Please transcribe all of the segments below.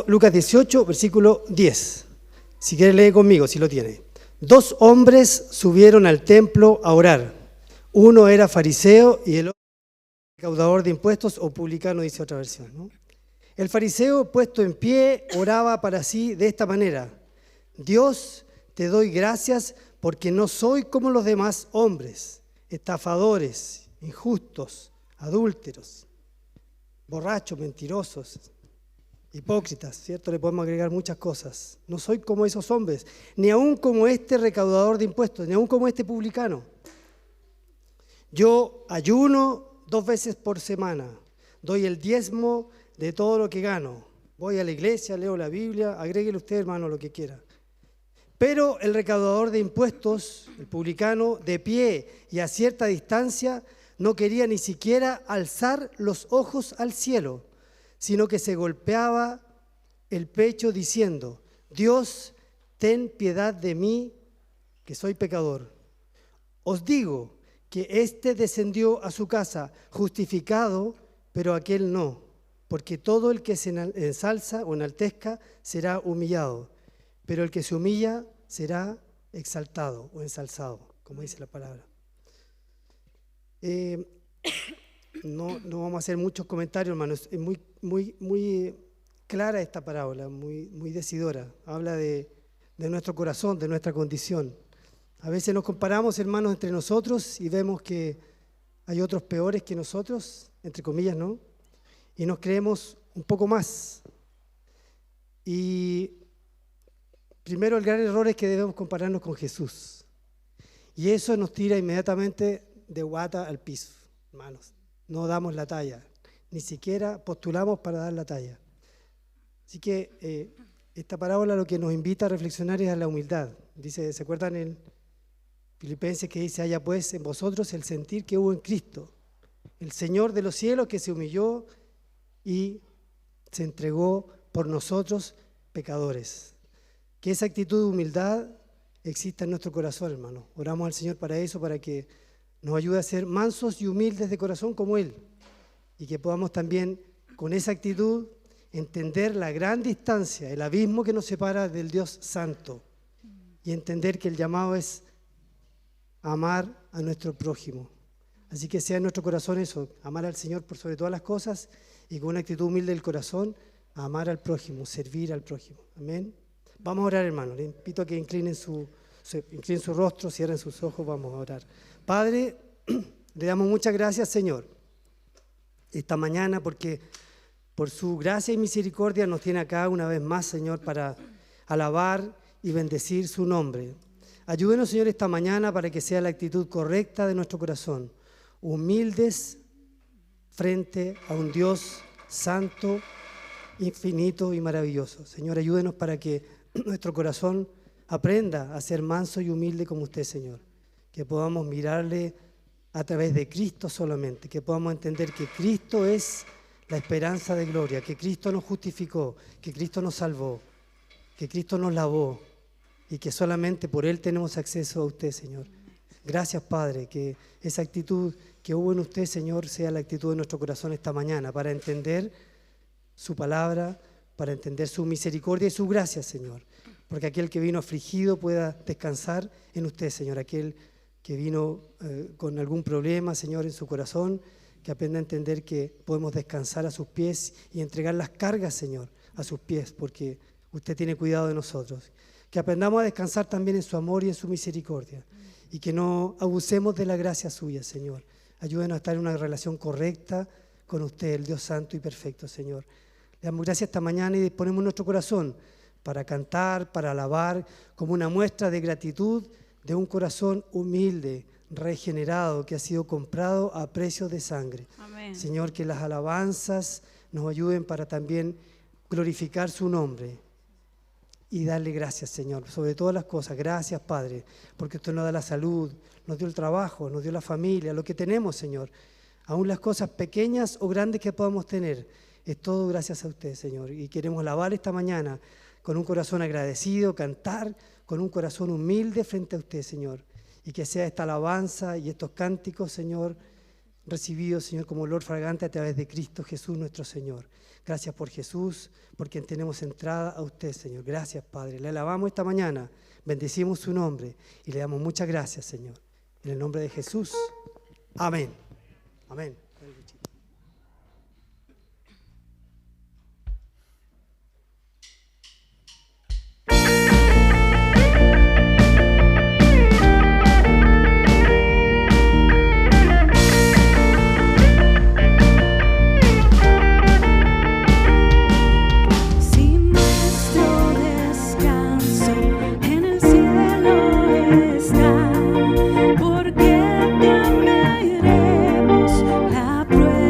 Lucas 18, versículo 10. Si quiere lee conmigo, si lo tiene. 2 hombres subieron al templo a orar. Uno era fariseo y el otro recaudador de impuestos o publicano, dice otra versión, ¿no? El fariseo, puesto en pie, oraba para sí de esta manera: Dios, te doy gracias porque no soy como los demás hombres, estafadores, injustos, adúlteros, borrachos, mentirosos, hipócritas, ¿cierto? Le podemos agregar muchas cosas. No soy como esos hombres, ni aún como este recaudador de impuestos, ni aún como este publicano. Yo ayuno 2 veces por semana, doy el diezmo de todo lo que gano. Voy a la iglesia, leo la Biblia, agréguele usted, hermano, lo que quiera. Pero el recaudador de impuestos, el publicano, de pie y a cierta distancia, no quería ni siquiera alzar los ojos al cielo, sino que se golpeaba el pecho diciendo: Dios, ten piedad de mí, que soy pecador. Os digo que éste descendió a su casa justificado, pero aquel no, porque todo el que se ensalza o enaltezca será humillado, pero el que se humilla será exaltado o ensalzado, como dice la palabra. No vamos a hacer muchos comentarios, hermanos. Es muy clara esta parábola, muy decidora. Habla de nuestro corazón, de nuestra condición. A veces nos comparamos, hermanos, entre nosotros y vemos que hay otros peores que nosotros, entre comillas, ¿no? Y nos creemos un poco más. Y primero, el gran error es que debemos compararnos con Jesús. Y eso nos tira inmediatamente de guata al piso, hermanos. No damos la talla, ni siquiera postulamos para dar la talla. Así que esta parábola lo que nos invita a reflexionar es a la humildad. Dice, ¿se acuerdan en Filipenses que dice: haya pues en vosotros el sentir que hubo en Cristo, el Señor de los cielos, que se humilló y se entregó por nosotros pecadores? Que esa actitud de humildad exista en nuestro corazón, hermano. Oramos al Señor para eso, para que nos ayude a ser mansos y humildes de corazón como Él, y que podamos también con esa actitud entender la gran distancia, el abismo que nos separa del Dios Santo, y entender que el llamado es amar a nuestro prójimo. Así que sea en nuestro corazón eso, amar al Señor por sobre todas las cosas, y con una actitud humilde del corazón, amar al prójimo, servir al prójimo. Amén. Vamos a orar, hermano. Le invito a que inclinen su rostro, cierren sus ojos, vamos a orar. Padre, le damos muchas gracias, Señor, esta mañana, porque por su gracia y misericordia nos tiene acá una vez más, Señor, para alabar y bendecir su nombre. Ayúdenos, Señor, esta mañana para que sea la actitud correcta de nuestro corazón, humildes frente a un Dios santo, infinito y maravilloso. Señor, ayúdenos para que nuestro corazón aprenda a ser manso y humilde como usted, Señor. Que podamos mirarle a través de Cristo solamente, que podamos entender que Cristo es la esperanza de gloria, que Cristo nos justificó, que Cristo nos salvó, que Cristo nos lavó y que solamente por Él tenemos acceso a usted, Señor. Gracias, Padre, que esa actitud que hubo en usted, Señor, sea la actitud de nuestro corazón esta mañana para entender su palabra, para entender su misericordia y su gracia, Señor. Porque aquel que vino afligido pueda descansar en usted, Señor. Aquel que vino con algún problema, Señor, en su corazón, que aprenda a entender que podemos descansar a sus pies y entregar las cargas, Señor, a sus pies, porque usted tiene cuidado de nosotros. Que aprendamos a descansar también en su amor y en su misericordia, y que no abusemos de la gracia suya, Señor. Ayúdenos a estar en una relación correcta con usted, el Dios santo y perfecto, Señor. Le damos gracias esta mañana y disponemos nuestro corazón para cantar, para alabar, como una muestra de gratitud de un corazón humilde, regenerado, que ha sido comprado a precio de sangre. Amén. Señor, que las alabanzas nos ayuden para también glorificar su nombre y darle gracias, Señor, sobre todas las cosas. Gracias, Padre, porque usted nos da la salud, nos dio el trabajo, nos dio la familia, lo que tenemos, Señor. Aún las cosas pequeñas o grandes que podamos tener, es todo gracias a usted, Señor. Y queremos alabar esta mañana con un corazón agradecido, cantar con un corazón humilde frente a usted, Señor. Y que sea esta alabanza y estos cánticos, Señor, recibido, Señor, como olor fragante a través de Cristo Jesús nuestro Señor. Gracias por Jesús, por quien tenemos entrada a usted, Señor. Gracias, Padre. Le alabamos esta mañana, bendecimos su nombre y le damos muchas gracias, Señor. En el nombre de Jesús. Amén. Amén. Si nuestro descanso en el cielo está, ¿por qué temeremos la prueba?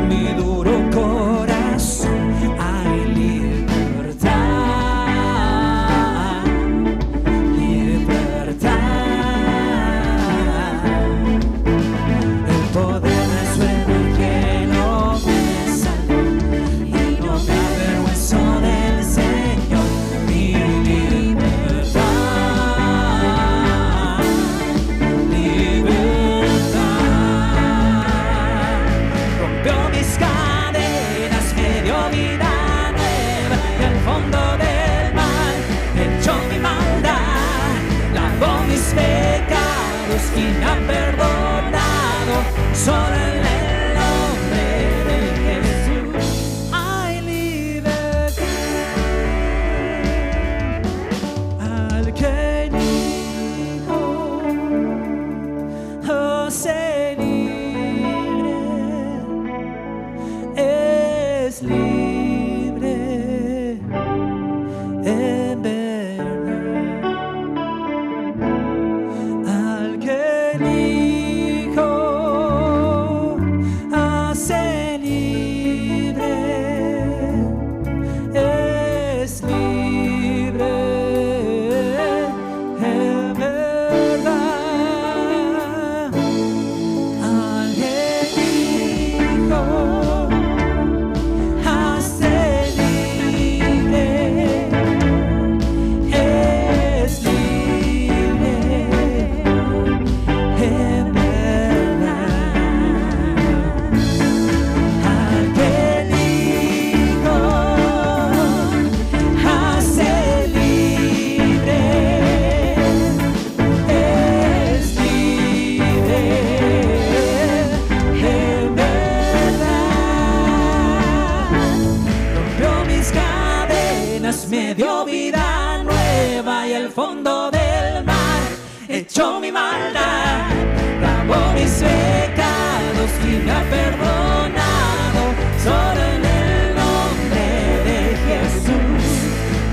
mi duro corazón hay libertad, libertad. El poder de su evangelio me salvó y no me avergüenzo del Señor. Mi libertad, libertad. Rompió mis cadenas, me dio vida nueva y al fondo del mar echó mi maldad, lavó mis pecados y me ha perdonado. Solo en el nombre de Jesús hay libertad. Al que dijo, oh, sé libre, es libre en verdad. Al que dijo, hace libre, es libre en verdad. Al que dijo, hace libre, es libre en verdad. Al que dijo, hace libre, es libre en verdad. Rompió mis cadenas, me dio vida nueva y al fondo del mar echó mi maldad, lavó mis pecados y me ha perdonado. Solo en el nombre de Jesús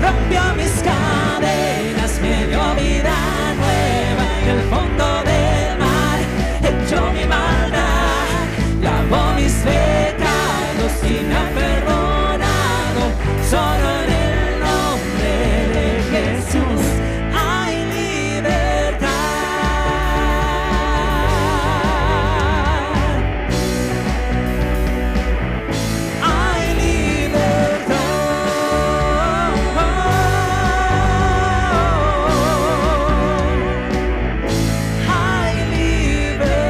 rompió mis cadenas, me dio vida nueva y al fondo del mar echó mi maldad, lavó mis pecados y me ha perdonado. Solo en el nombre de Jesús hay libertad. Hay libertad. Hay libertad.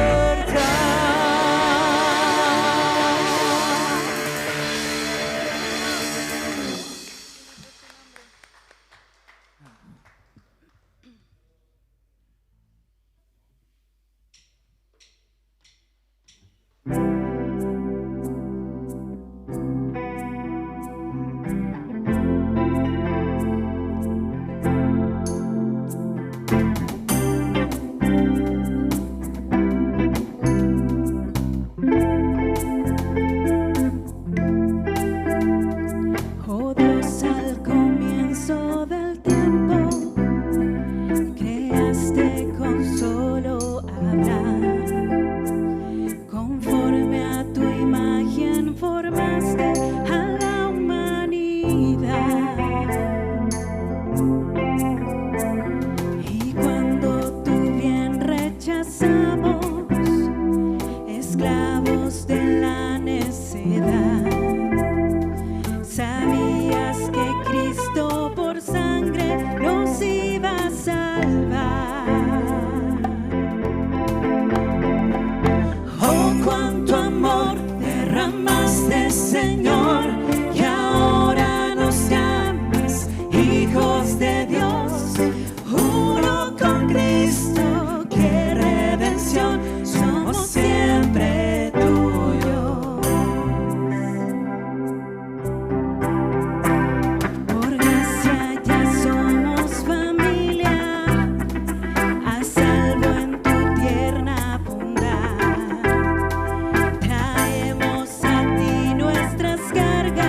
Oh Dios, al comienzo del tiempo, creaste con solo hablar. Conforme a tu imagen formaste a la humanidad. Y cuando tu bien rechazamos, esclavos de la necedad, sabías que Cristo por sangre nos iba a salvar. Oh, cuánto amor derramaste, Señor, que ahora nos llamas hijos de Dios. Uno con Cristo, qué redención, somos siempre tuyos. Por gracia ya somos familia, a salvo en tu tierna bondad. Traemos a ti nuestras cargas.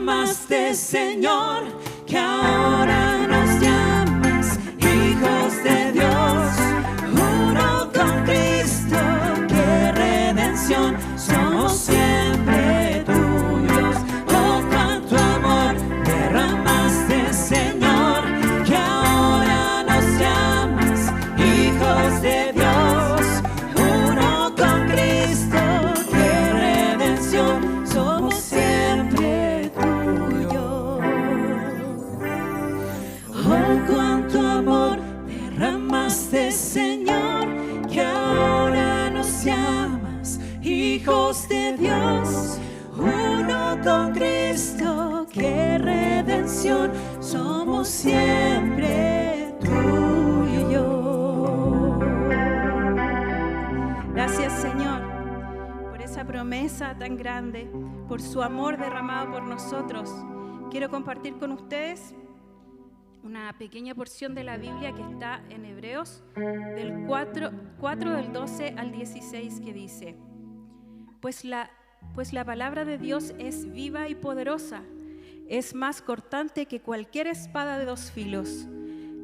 derramaste, Señor, que ahora nos llamas hijos de Dios, uno con Cristo, qué redención, somos siempre tuyos. Oh, cuánto amor derramaste, Señor, que ahora nos llamas hijos de Dios, uno con Cristo, qué redención, somos siempre tuyos. Oh, cuánto amor derramaste, Señor, que ahora nos llamas hijos de Dios, uno con Cristo, qué redención, somos siempre tuyos. Gracias, Señor, por esa promesa tan grande, por su amor derramado por nosotros. Quiero compartir con ustedes una pequeña porción de la Biblia que está en Hebreos, del 4 del 12 al 16, que dice: Pues la palabra de Dios es viva y poderosa, es más cortante que cualquier espada de dos filos,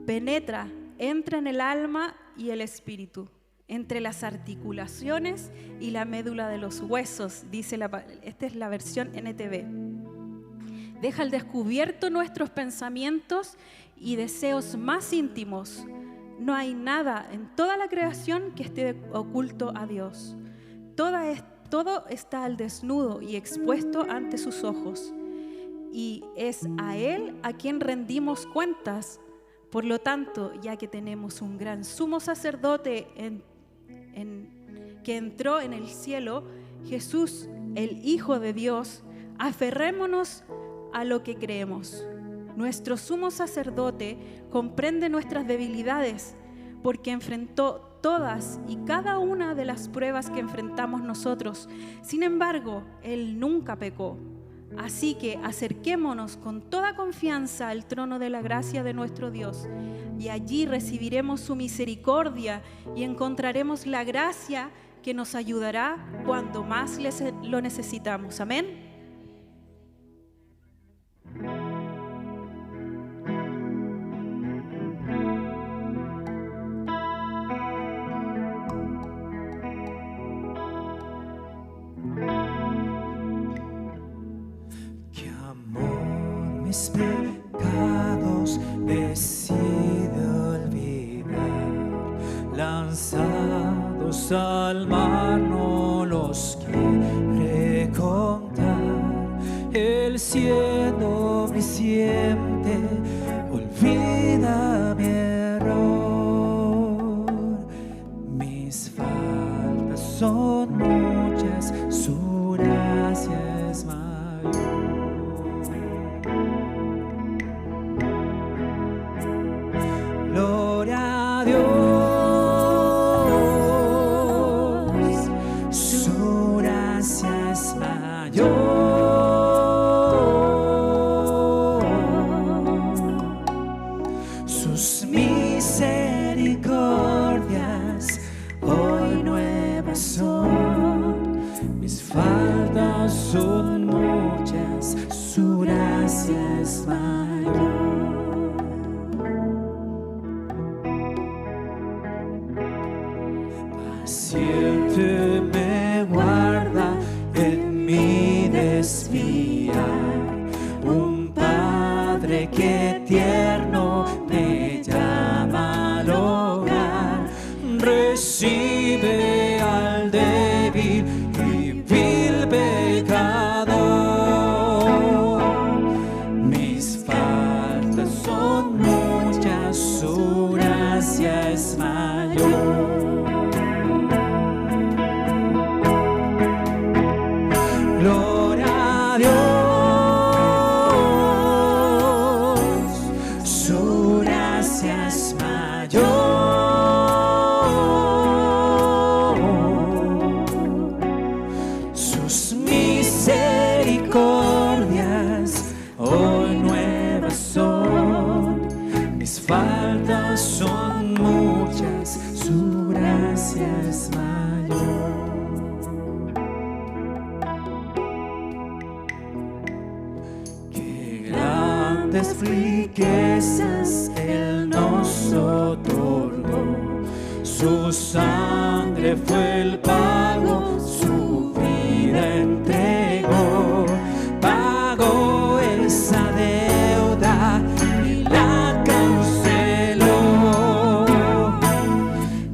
penetra, entra en el alma y el espíritu, entre las articulaciones y la médula de los huesos, dice esta es la versión NTV. Deja al descubierto nuestros pensamientos y deseos más íntimos. No hay nada en toda la creación que esté oculto a Dios. Todo está al desnudo y expuesto ante sus ojos, y es a Él a quien rendimos cuentas. Por lo tanto, ya que tenemos un gran sumo sacerdote que entró en el cielo, Jesús, el Hijo de Dios, aferrémonos a lo que creemos. Nuestro sumo sacerdote comprende nuestras debilidades, porque enfrentó todas y cada una de las pruebas que enfrentamos nosotros. Sin embargo, Él nunca pecó. Así que acerquémonos con toda confianza al trono de la gracia de nuestro Dios, y allí recibiremos su misericordia y encontraremos la gracia que nos ayudará cuando más lo necesitamos. Amén. Mis pecados decide olvidar, lanzados al mar no los quiere contar. El cielo omnisciente olvida mi error. Mis faltas son muchas, su gracia es mayor. Gloria a Dios, su gracia es mayor. Sus misericordias hoy nuevas son. Mis faltas son muchas, su gracia es mayor. Paciente me guarda en mi desviar, un Padre que tierno me llama al hogar, recibe al débil y vil pecador. Mis faltas son muchas, su gracia es mayor. Gloria a Dios, abundantes riquezas Él nos otorgó. Su sangre fue el pago, su vida entregó. Pagó esa deuda y la canceló.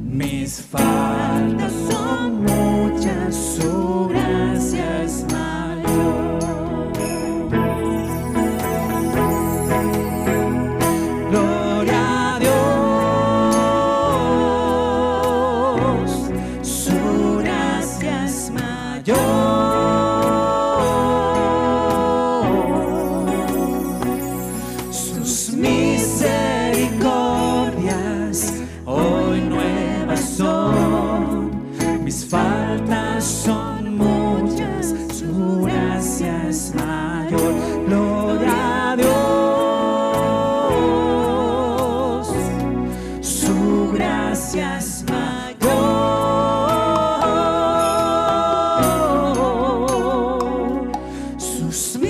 Mis faltas son muchas, su gracia es mayor. Gloria a Dios, su gracia es mayor. Sus misericordias hoy nuevas son. Mis faltas son muchas, su gracia es mayor. Gloria a Dios, su gracia es mayor. Sus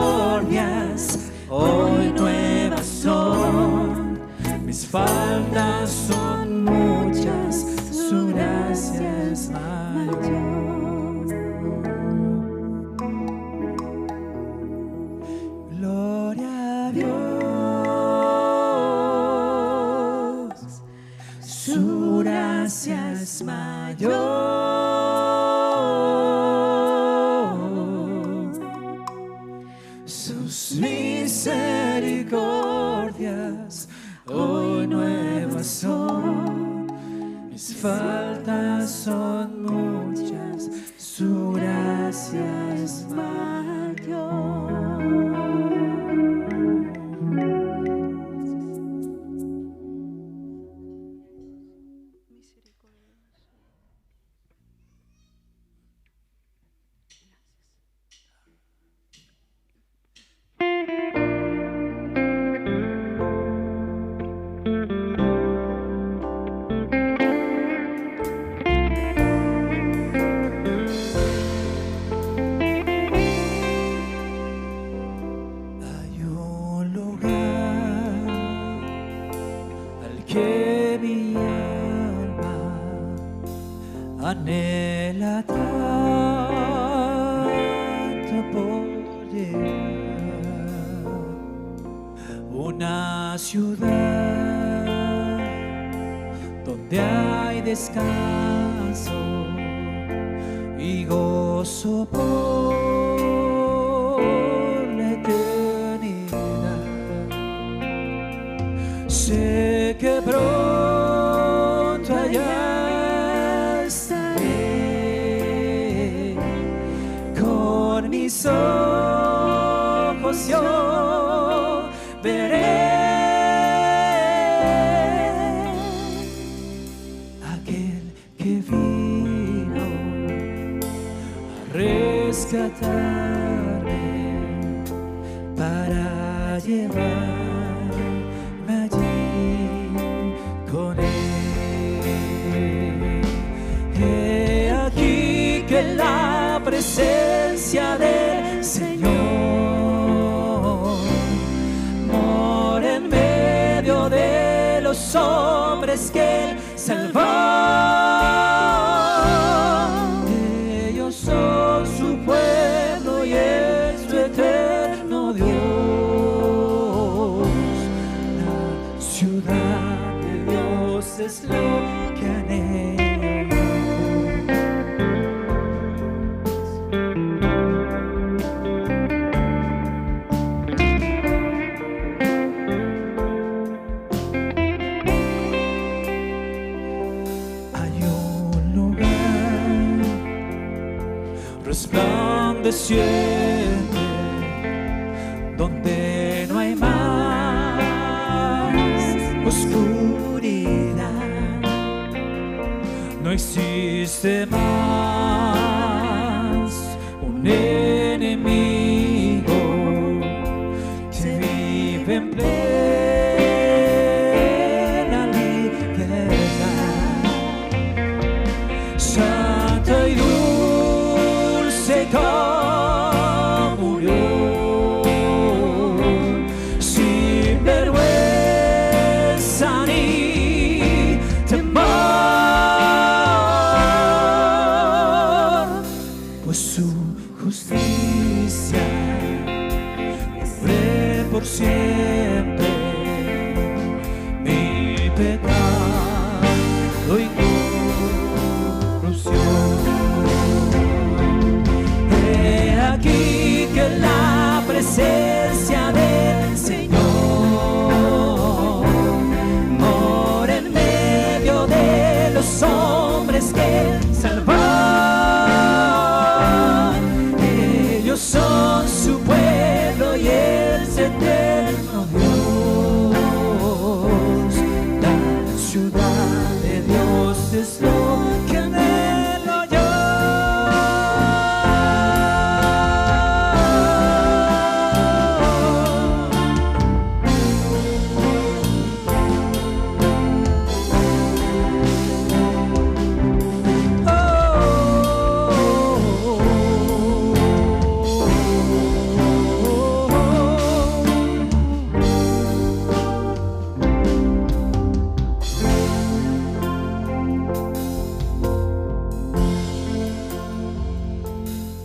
misericordias hoy nuevas son. Mis faltas son muchas, su gracia es mayor. Gloria a Dios, su gracia es mayor. Sus misericordias hoy nuevas son. Mis faltas son muchas, su gracia es mayor. Hay un lugar al que mi alma anhela tanto por llegar. Una ciudad donde hay descanso y gozo por la eternidad. Sé que pronto allá estaré, con mis ojos yo veré aquel que vino a rescatarme para llevarme allí con él. He aquí que la presencia del Señor mora en medio de los hombres que Él salvó. Ellos son su pueblo y es su eterno Dios. La ciudad de Dios es lo que anhelo. Resplandeciente, donde no hay más oscuridad, no existe más un enemigo que vive en plena libertad. Santa y dulce comunión, justicia, libre por siempre, mi pecado y corrupción. He aquí que la presencia del Señor mora en medio de los hombres que Él salvó. Ellos son su pueblo y Él es eterno Dios. La ciudad de Dios es lo que anhelo yo.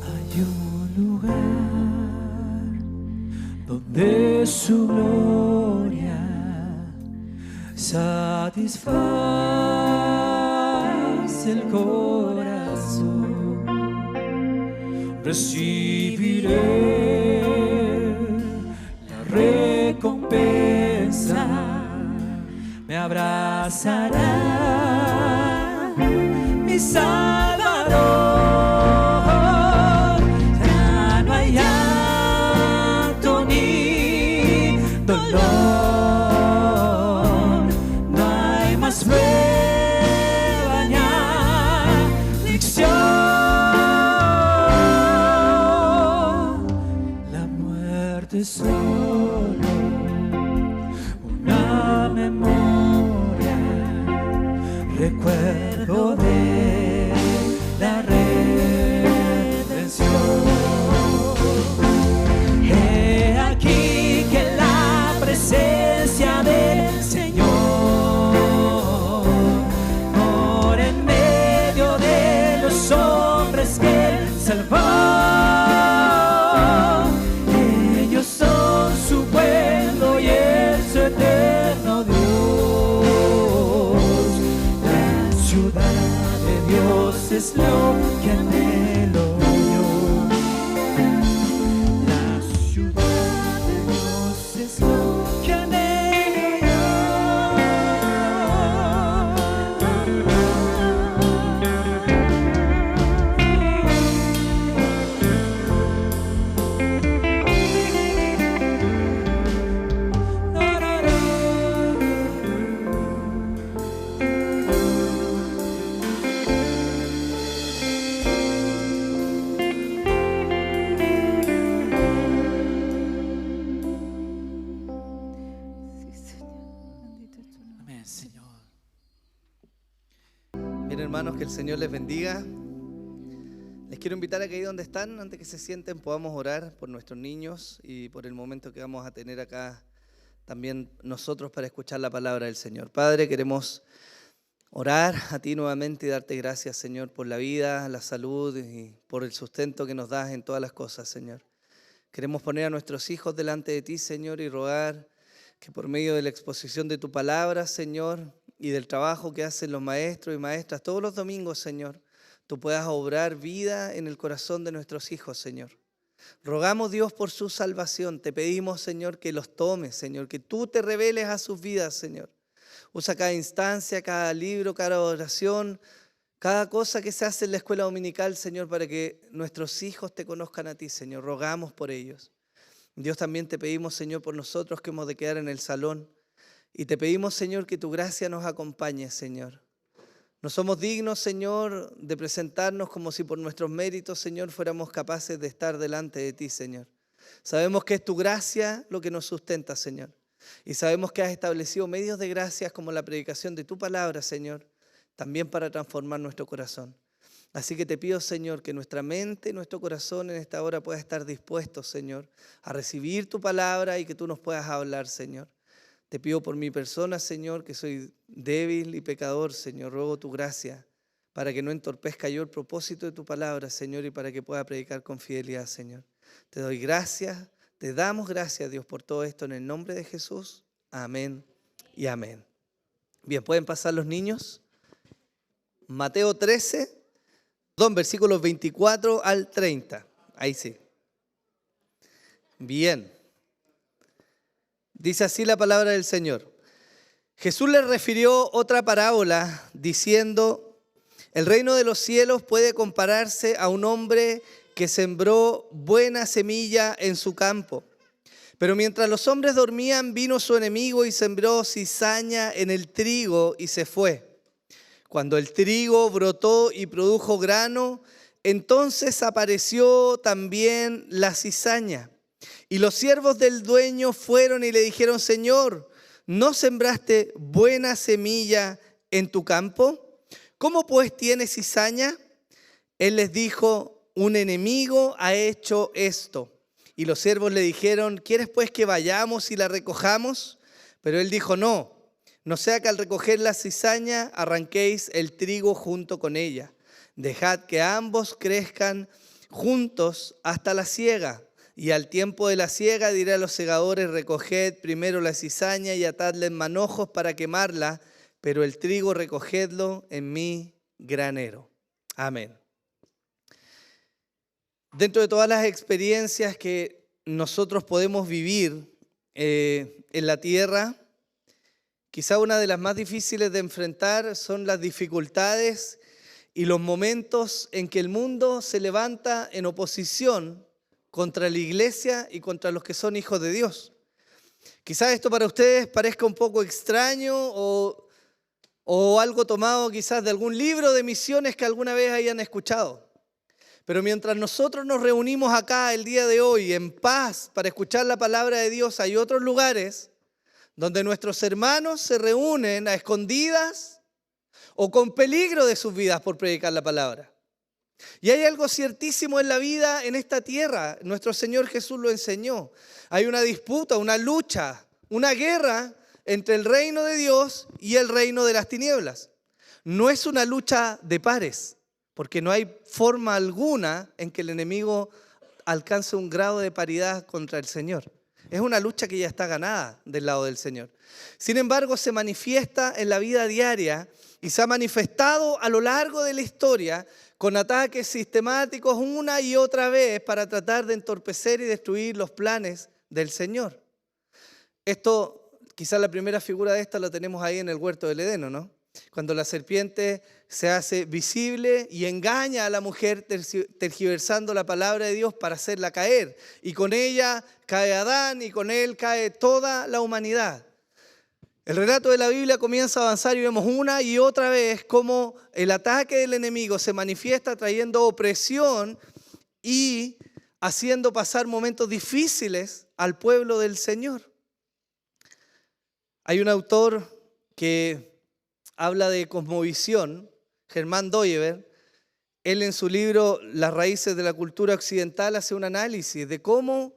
Hay un lugar donde su gloria satisface el corazón. Recibiré la recompensa, me abrazará mi Salvador. Ya no hay llanto ni dolor, no hay más prueba ni aflicción. La muerte es solo una memoria, recuerdo de la redención. He aquí que la presencia del Señor mora en medio de los hombres que Él salvó. Ellos son su pueblo y es su eterno Dios. La ciudad de Dios es lo que anhelo yo. La ciudad de Dios es lo que anhelo Sí, Señor, bendito es tu nombre. Amén, Señor. Bien, hermanos, que el Señor les bendiga. Les quiero invitar a que ahí donde están, antes que se sienten, podamos orar por nuestros niños y por el momento que vamos a tener acá también nosotros para escuchar la palabra del Señor. Padre, queremos orar a ti nuevamente y darte gracias, Señor, por la vida, la salud y por el sustento que nos das en todas las cosas, Señor. Queremos poner a nuestros hijos delante de ti, Señor, y rogar que por medio de la exposición de tu palabra, Señor, y del trabajo que hacen los maestros y maestras todos los domingos, Señor, tú puedas obrar vida en el corazón de nuestros hijos, Señor. Rogamos, Dios, por su salvación. Te pedimos, Señor, que los tomes, Señor, que tú te reveles a sus vidas, Señor. Usa cada instancia, cada libro, cada oración, cada cosa que se hace en la escuela dominical, Señor, para que nuestros hijos te conozcan a ti, Señor. Rogamos por ellos. Dios, también te pedimos, Señor, por nosotros que hemos de quedar en el salón. Y te pedimos, Señor, que tu gracia nos acompañe, Señor. No somos dignos, Señor, de presentarnos como si por nuestros méritos, Señor, fuéramos capaces de estar delante de ti, Señor. Sabemos que es tu gracia lo que nos sustenta, Señor. Y sabemos que has establecido medios de gracias como la predicación de tu palabra, Señor, también para transformar nuestro corazón. Así que te pido, Señor, que nuestra mente y nuestro corazón en esta hora pueda estar dispuestos, Señor, a recibir tu palabra y que tú nos puedas hablar, Señor. Te pido por mi persona, Señor, que soy débil y pecador, Señor. Ruego tu gracia para que no entorpezca yo el propósito de tu palabra, Señor, y para que pueda predicar con fidelidad, Señor. Te doy gracias, te damos gracias, Dios, por todo esto en el nombre de Jesús. Amén y amén. Bien, ¿pueden pasar los niños? Mateo 13, versículos 24 al 30. Ahí sí. Bien. Dice así la palabra del Señor. Jesús les refirió otra parábola diciendo: el reino de los cielos puede compararse a un hombre que sembró buena semilla en su campo. Pero mientras los hombres dormían, vino su enemigo y sembró cizaña en el trigo y se fue. Cuando el trigo brotó y produjo grano, entonces apareció también la cizaña. Y los siervos del dueño fueron y le dijeron: Señor, ¿no sembraste buena semilla en tu campo? ¿Cómo pues tienes cizaña? Él les dijo: un enemigo ha hecho esto. Y los siervos le dijeron: ¿quieres pues que vayamos y la recojamos? Pero él dijo: no sea que al recoger la cizaña arranquéis el trigo junto con ella. Dejad que ambos crezcan juntos hasta la siega. Y al tiempo de la siega diré a los segadores: recoged primero la cizaña y atadla en manojos para quemarla, pero el trigo recogedlo en mi granero. Amén. Dentro de todas las experiencias que nosotros podemos vivir en la tierra, quizá una de las más difíciles de enfrentar son las dificultades y los momentos en que el mundo se levanta en oposición contra la iglesia y contra los que son hijos de Dios. Quizás esto para ustedes parezca un poco extraño o algo tomado quizás de algún libro de misiones que alguna vez hayan escuchado. Pero mientras nosotros nos reunimos acá el día de hoy en paz para escuchar la palabra de Dios, hay otros lugares donde nuestros hermanos se reúnen a escondidas o con peligro de sus vidas por predicar la palabra. Y hay algo ciertísimo en la vida en esta tierra. Nuestro Señor Jesús lo enseñó. Hay una disputa, una lucha, una guerra entre el reino de Dios y el reino de las tinieblas. No es una lucha de pares, porque no hay forma alguna en que el enemigo alcance un grado de paridad contra el Señor. Es una lucha que ya está ganada del lado del Señor. Sin embargo, se manifiesta en la vida diaria y se ha manifestado a lo largo de la historia con ataques sistemáticos una y otra vez para tratar de entorpecer y destruir los planes del Señor. Esto, quizás la primera figura de esta la tenemos ahí en el huerto del Edén, ¿no? Cuando la serpiente se hace visible y engaña a la mujer tergiversando la palabra de Dios para hacerla caer. Y con ella cae Adán y con él cae toda la humanidad. El relato de la Biblia comienza a avanzar y vemos una y otra vez cómo el ataque del enemigo se manifiesta trayendo opresión y haciendo pasar momentos difíciles al pueblo del Señor. Hay un autor que habla de cosmovisión, Germán Doyever. Él en su libro Las raíces de la cultura occidental hace un análisis de cómo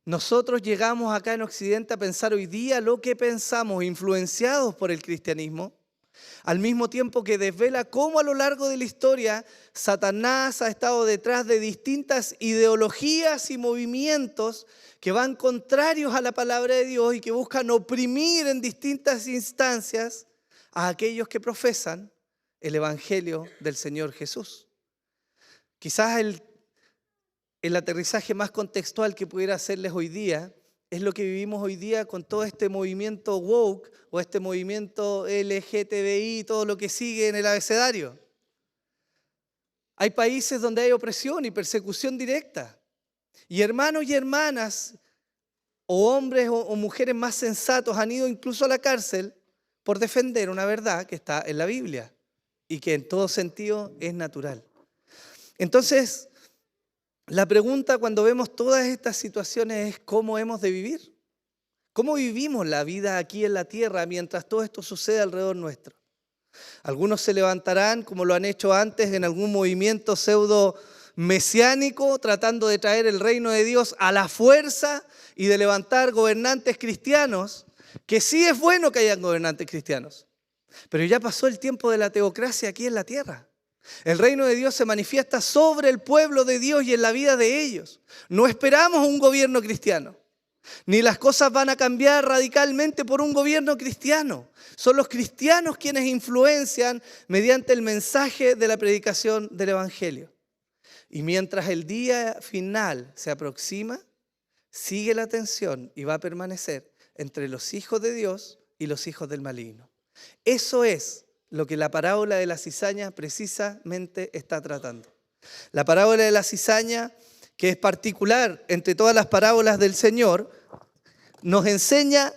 nosotros llegamos acá en Occidente a pensar hoy día lo que pensamos, influenciados por el cristianismo, al mismo tiempo que desvela cómo a lo largo de la historia Satanás ha estado detrás de distintas ideologías y movimientos que van contrarios a la palabra de Dios y que buscan oprimir en distintas instancias a aquellos que profesan el Evangelio del Señor Jesús. Quizás el aterrizaje más contextual que pudiera hacerles hoy día es lo que vivimos hoy día con todo este movimiento woke o este movimiento LGTBI, todo lo que sigue en el abecedario. Hay países donde hay opresión y persecución directa. Y hermanos y hermanas, o hombres o mujeres más sensatos han ido incluso a la cárcel por defender una verdad que está en la Biblia y que en todo sentido es natural. Entonces, la pregunta cuando vemos todas estas situaciones es ¿cómo hemos de vivir? ¿Cómo vivimos la vida aquí en la tierra mientras todo esto sucede alrededor nuestro? Algunos se levantarán, como lo han hecho antes, en algún movimiento pseudo mesiánico, tratando de traer el reino de Dios a la fuerza y de levantar gobernantes cristianos, que sí es bueno que hayan gobernantes cristianos, pero ya pasó el tiempo de la teocracia aquí en la tierra. El reino de Dios se manifiesta sobre el pueblo de Dios y en la vida de ellos. No esperamos un gobierno cristiano, ni las cosas van a cambiar radicalmente por un gobierno cristiano. Son los cristianos quienes influencian mediante el mensaje de la predicación del Evangelio. Y mientras el día final se aproxima, sigue la tensión y va a permanecer entre los hijos de Dios y los hijos del maligno. Eso es lo que la parábola de la cizaña precisamente está tratando. La parábola de la cizaña, que es particular entre todas las parábolas del Señor, nos enseña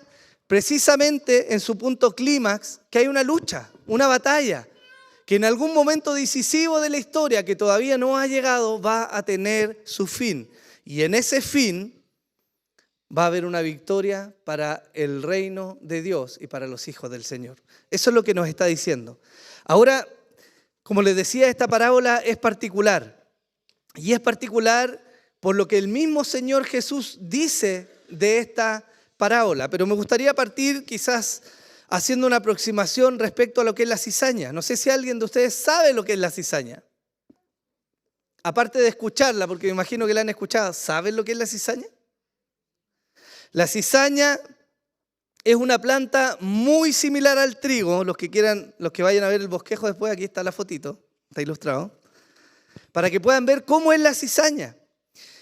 precisamente en su punto clímax que hay una lucha, una batalla, que en algún momento decisivo de la historia que todavía no ha llegado va a tener su fin. Y en ese fin va a haber una victoria para el reino de Dios y para los hijos del Señor. Eso es lo que nos está diciendo. Ahora, como les decía, esta parábola es particular. Y es particular por lo que el mismo Señor Jesús dice de esta parábola. Pero me gustaría partir quizás haciendo una aproximación respecto a lo que es la cizaña. No sé si alguien de ustedes sabe lo que es la cizaña. Aparte de escucharla, porque me imagino que la han escuchado, ¿saben lo que es la cizaña? La cizaña es una planta muy similar al trigo. Los que vayan a ver el bosquejo después, aquí está la fotito, está ilustrado, para que puedan ver cómo es la cizaña.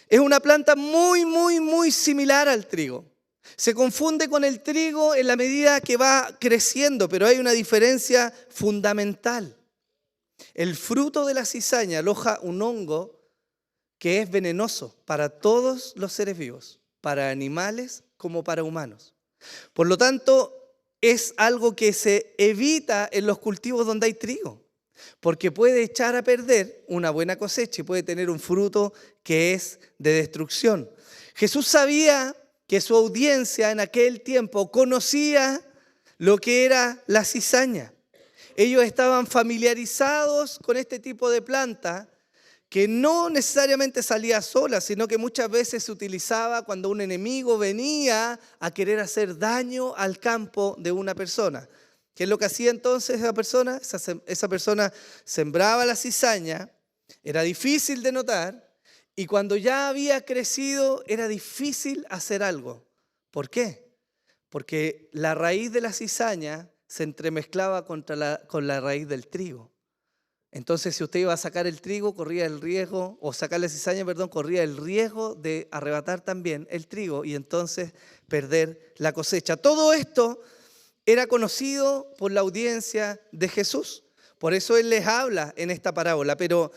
Es una planta muy similar al trigo. Se confunde con el trigo en la medida que va creciendo, pero hay una diferencia fundamental. El fruto de la cizaña aloja un hongo que es venenoso para todos los seres vivos, para animales como para humanos. Por lo tanto, es algo que se evita en los cultivos donde hay trigo, porque puede echar a perder una buena cosecha y puede tener un fruto que es de destrucción. Jesús sabía que su audiencia en aquel tiempo conocía lo que era la cizaña. Ellos estaban familiarizados con este tipo de planta que no necesariamente salía sola, sino que muchas veces se utilizaba cuando un enemigo venía a querer hacer daño al campo de una persona. ¿Qué es lo que hacía entonces esa persona? Esa persona sembraba la cizaña, era difícil de notar, y cuando ya había crecido era difícil hacer algo. ¿Por qué? Porque la raíz de la cizaña se entremezclaba con la raíz del trigo. Entonces, si usted iba a sacar el trigo, corría el riesgo, o sacar la cizaña, corría el riesgo de arrebatar también el trigo y entonces perder la cosecha. Todo esto era conocido por la audiencia de Jesús. Por eso Él les habla en esta parábola, pero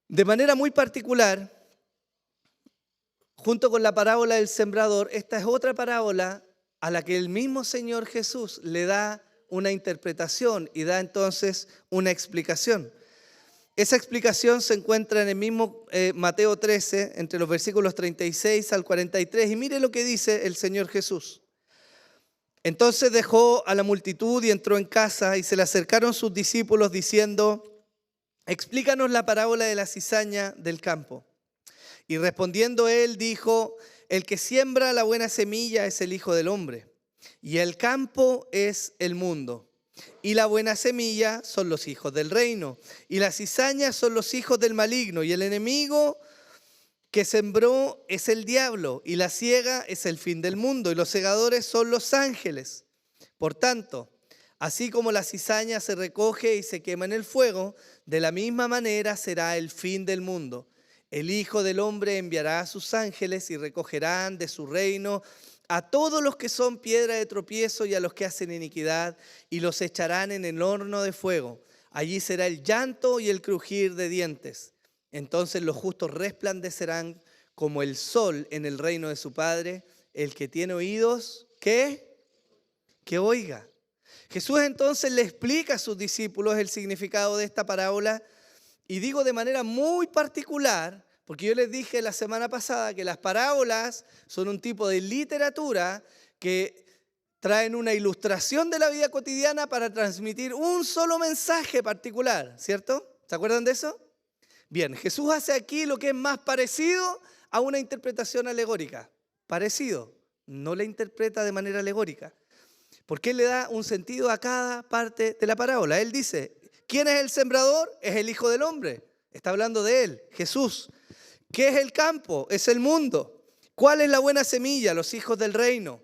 de manera muy particular, junto con la parábola del sembrador, esta es otra parábola a la que el mismo Señor Jesús le da una interpretación y da entonces una explicación. Esa explicación se encuentra en el mismo Mateo 13, entre los versículos 36 al 43, y mire lo que dice el Señor Jesús. Entonces dejó a la multitud y entró en casa, y se le acercaron sus discípulos diciendo: explícanos la parábola de la cizaña del campo. Y respondiendo él dijo: el que siembra la buena semilla es el Hijo del Hombre, y el campo es el mundo. Y la buena semilla son los hijos del reino, y las cizañas son los hijos del maligno, y el enemigo que sembró es el diablo, y la siega es el fin del mundo, y los segadores son los ángeles. Por tanto, así como la cizaña se recoge y se quema en el fuego, de la misma manera será el fin del mundo. El Hijo del Hombre enviará a sus ángeles y recogerán de su reino a todos los que son piedra de tropiezo y a los que hacen iniquidad, y los echarán en el horno de fuego. Allí será el llanto y el crujir de dientes. Entonces los justos resplandecerán como el sol en el reino de su Padre. El que tiene oídos, ¿qué? Que oiga. Jesús entonces le explica a sus discípulos el significado de esta parábola, y digo de manera muy particular, porque yo les dije la semana pasada que las parábolas son un tipo de literatura que traen una ilustración de la vida cotidiana para transmitir un solo mensaje particular, ¿cierto? ¿Se acuerdan de eso? Bien, Jesús hace aquí lo que es más parecido a una interpretación alegórica. Parecido, no la interpreta de manera alegórica, porque Él le da un sentido a cada parte de la parábola. Él dice ¿Quién es el sembrador? Es el Hijo del Hombre. Está hablando de Él, Jesús. ¿Qué es el campo? Es el mundo. ¿Cuál es la buena semilla? Los hijos del reino.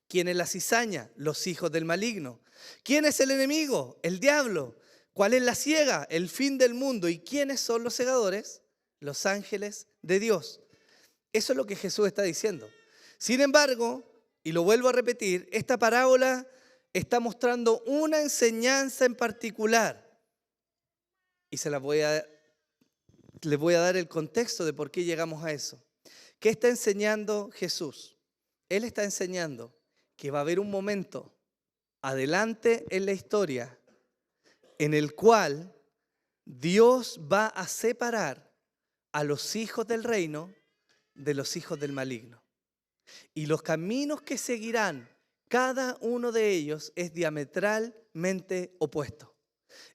¿Quién es la cizaña? Los hijos del maligno. ¿Quién es el enemigo? El diablo. ¿Cuál es la siega? El fin del mundo. ¿Y quiénes son los segadores? Los ángeles de Dios. Eso es lo que Jesús está diciendo. Sin embargo, y lo vuelvo a repetir, esta parábola está mostrando una enseñanza en particular. Y les voy a dar el contexto de por qué llegamos a eso. ¿Qué está enseñando Jesús? Él está enseñando que va a haber un momento adelante en la historia en el cual Dios va a separar a los hijos del reino de los hijos del maligno. Y los caminos que seguirán cada uno de ellos es diametralmente opuesto.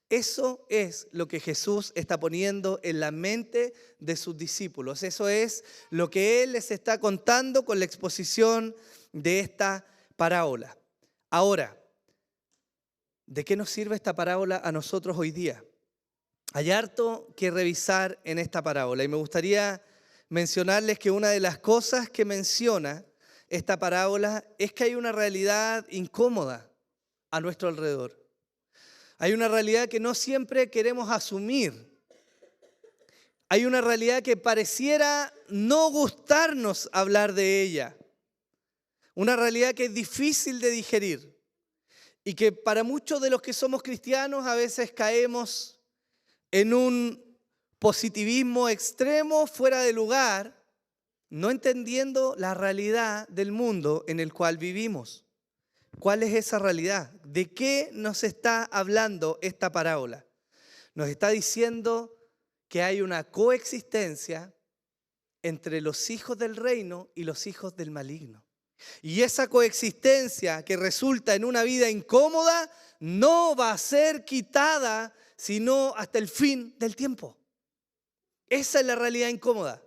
Eso es lo que Jesús está poniendo en la mente de sus discípulos. Eso es lo que Él les está contando con la exposición de esta parábola. Ahora, ¿de qué nos sirve esta parábola a nosotros hoy día? Hay harto que revisar en esta parábola y me gustaría mencionarles que una de las cosas que menciona esta parábola es que hay una realidad incómoda a nuestro alrededor. Hay una realidad que no siempre queremos asumir. Hay una realidad que pareciera no gustarnos hablar de ella. Una realidad que es difícil de digerir y que para muchos de los que somos cristianos a veces caemos en un positivismo extremo fuera de lugar, no entendiendo la realidad del mundo en el cual vivimos. ¿Cuál es esa realidad? ¿De qué nos está hablando esta parábola? Nos está diciendo que hay una coexistencia entre los hijos del reino y los hijos del maligno. Y esa coexistencia que resulta en una vida incómoda no va a ser quitada sino hasta el fin del tiempo. Esa es la realidad incómoda.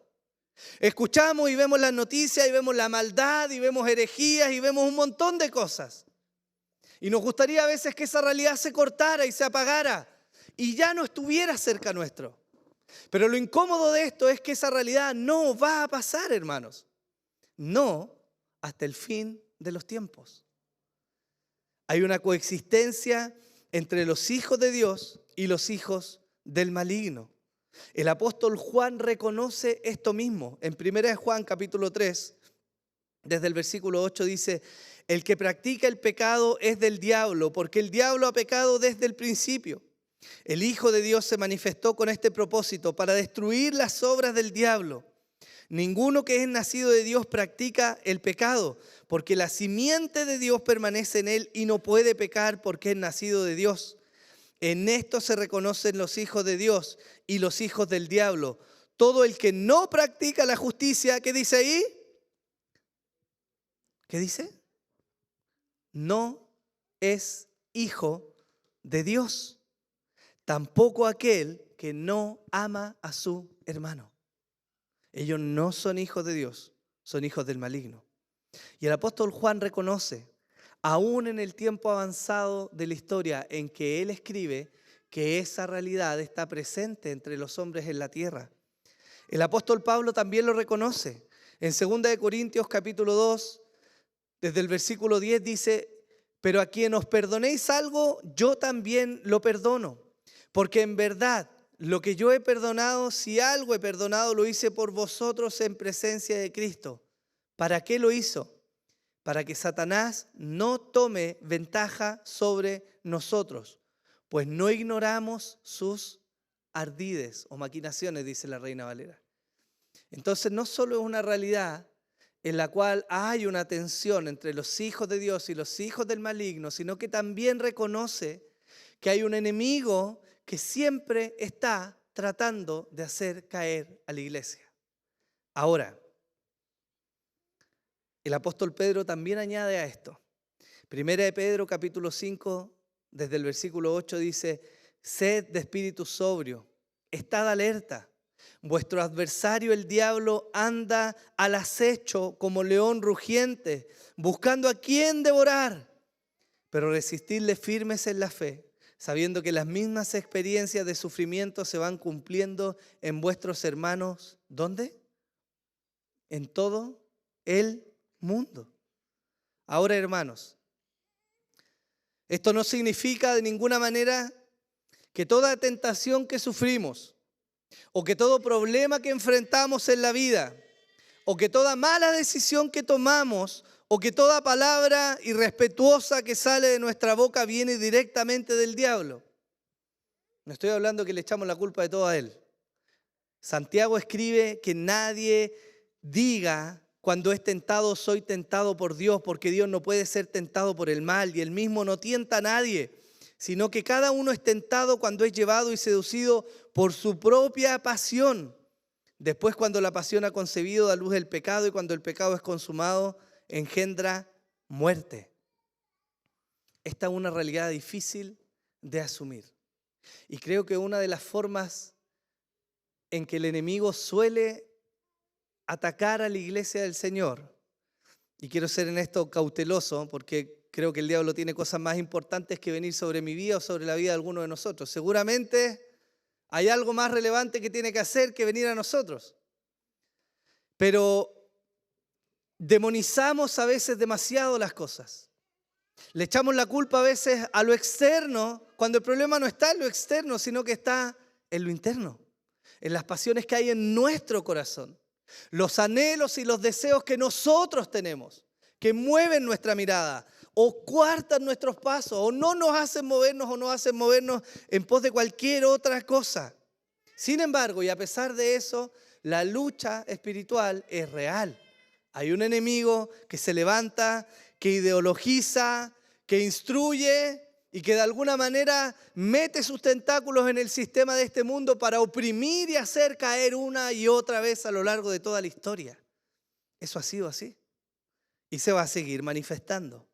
Escuchamos y vemos las noticias y vemos la maldad y vemos herejías y vemos un montón de cosas. Y nos gustaría a veces que esa realidad se cortara y se apagara y ya no estuviera cerca nuestro. Pero lo incómodo de esto es que esa realidad no va a pasar, hermanos. No hasta el fin de los tiempos. Hay una coexistencia entre los hijos de Dios y los hijos del maligno. El apóstol Juan reconoce esto mismo. En 1 Juan capítulo 3, desde el versículo 8 dice: el que practica el pecado es del diablo, porque el diablo ha pecado desde el principio. El Hijo de Dios se manifestó con este propósito, para destruir las obras del diablo. Ninguno que es nacido de Dios practica el pecado, porque la simiente de Dios permanece en él y no puede pecar porque es nacido de Dios. En esto se reconocen los hijos de Dios y los hijos del diablo. Todo el que no practica la justicia, ¿qué dice ahí? ¿Qué dice? No es hijo de Dios. Tampoco aquel que no ama a su hermano. Ellos no son hijos de Dios, son hijos del maligno. Y el apóstol Juan reconoce, aún en el tiempo avanzado de la historia en que él escribe, que esa realidad está presente entre los hombres en la tierra. El apóstol Pablo también lo reconoce. En 2 Corintios capítulo 2, desde el versículo 10 dice: pero a quien os perdonéis algo, yo también lo perdono. Porque en verdad, lo que yo he perdonado, si algo he perdonado, lo hice por vosotros en presencia de Cristo. ¿Para qué lo hizo? Para que Satanás no tome ventaja sobre nosotros, pues no ignoramos sus ardides o maquinaciones, dice la Reina Valera. Entonces no solo es una realidad en la cual hay una tensión entre los hijos de Dios y los hijos del maligno, sino que también reconoce que hay un enemigo que siempre está tratando de hacer caer a la iglesia. Ahora, el apóstol Pedro también añade a esto. Primera de Pedro capítulo 5, desde el versículo 8 dice: sed de espíritu sobrio, estad alerta. Vuestro adversario el diablo anda al acecho como león rugiente, buscando a quién devorar. Pero resistidle firmes en la fe, sabiendo que las mismas experiencias de sufrimiento se van cumpliendo en vuestros hermanos. ¿Dónde? En todo el mundo. Ahora, hermanos, esto no significa de ninguna manera que toda tentación que sufrimos, o que todo problema que enfrentamos en la vida, o que toda mala decisión que tomamos, o que toda palabra irrespetuosa que sale de nuestra boca viene directamente del diablo. No estoy hablando que le echamos la culpa de todo a él. Santiago escribe que nadie diga cuando es tentado, soy tentado por Dios, porque Dios no puede ser tentado por el mal, y él mismo no tienta a nadie, sino que cada uno es tentado cuando es llevado y seducido por su propia pasión. Después, cuando la pasión ha concebido, da luz el pecado, y cuando el pecado es consumado, engendra muerte. Esta es una realidad difícil de asumir. Y creo que una de las formas en que el enemigo suele atacar a la iglesia del Señor, y quiero ser en esto cauteloso porque creo que el diablo tiene cosas más importantes que venir sobre mi vida o sobre la vida de alguno de nosotros. Seguramente hay algo más relevante que tiene que hacer que venir a nosotros. Pero demonizamos a veces demasiado las cosas. Le echamos la culpa a veces a lo externo, cuando el problema no está en lo externo, sino que está en lo interno, en las pasiones que hay en nuestro corazón, los anhelos y los deseos que nosotros tenemos, que mueven nuestra mirada, o coartan nuestros pasos, o no nos hacen movernos en pos de cualquier otra cosa. Sin embargo, y a pesar de eso, la lucha espiritual es real. Hay un enemigo que se levanta, que ideologiza, que instruye y que de alguna manera mete sus tentáculos en el sistema de este mundo para oprimir y hacer caer una y otra vez a lo largo de toda la historia. Eso ha sido así y se va a seguir manifestando.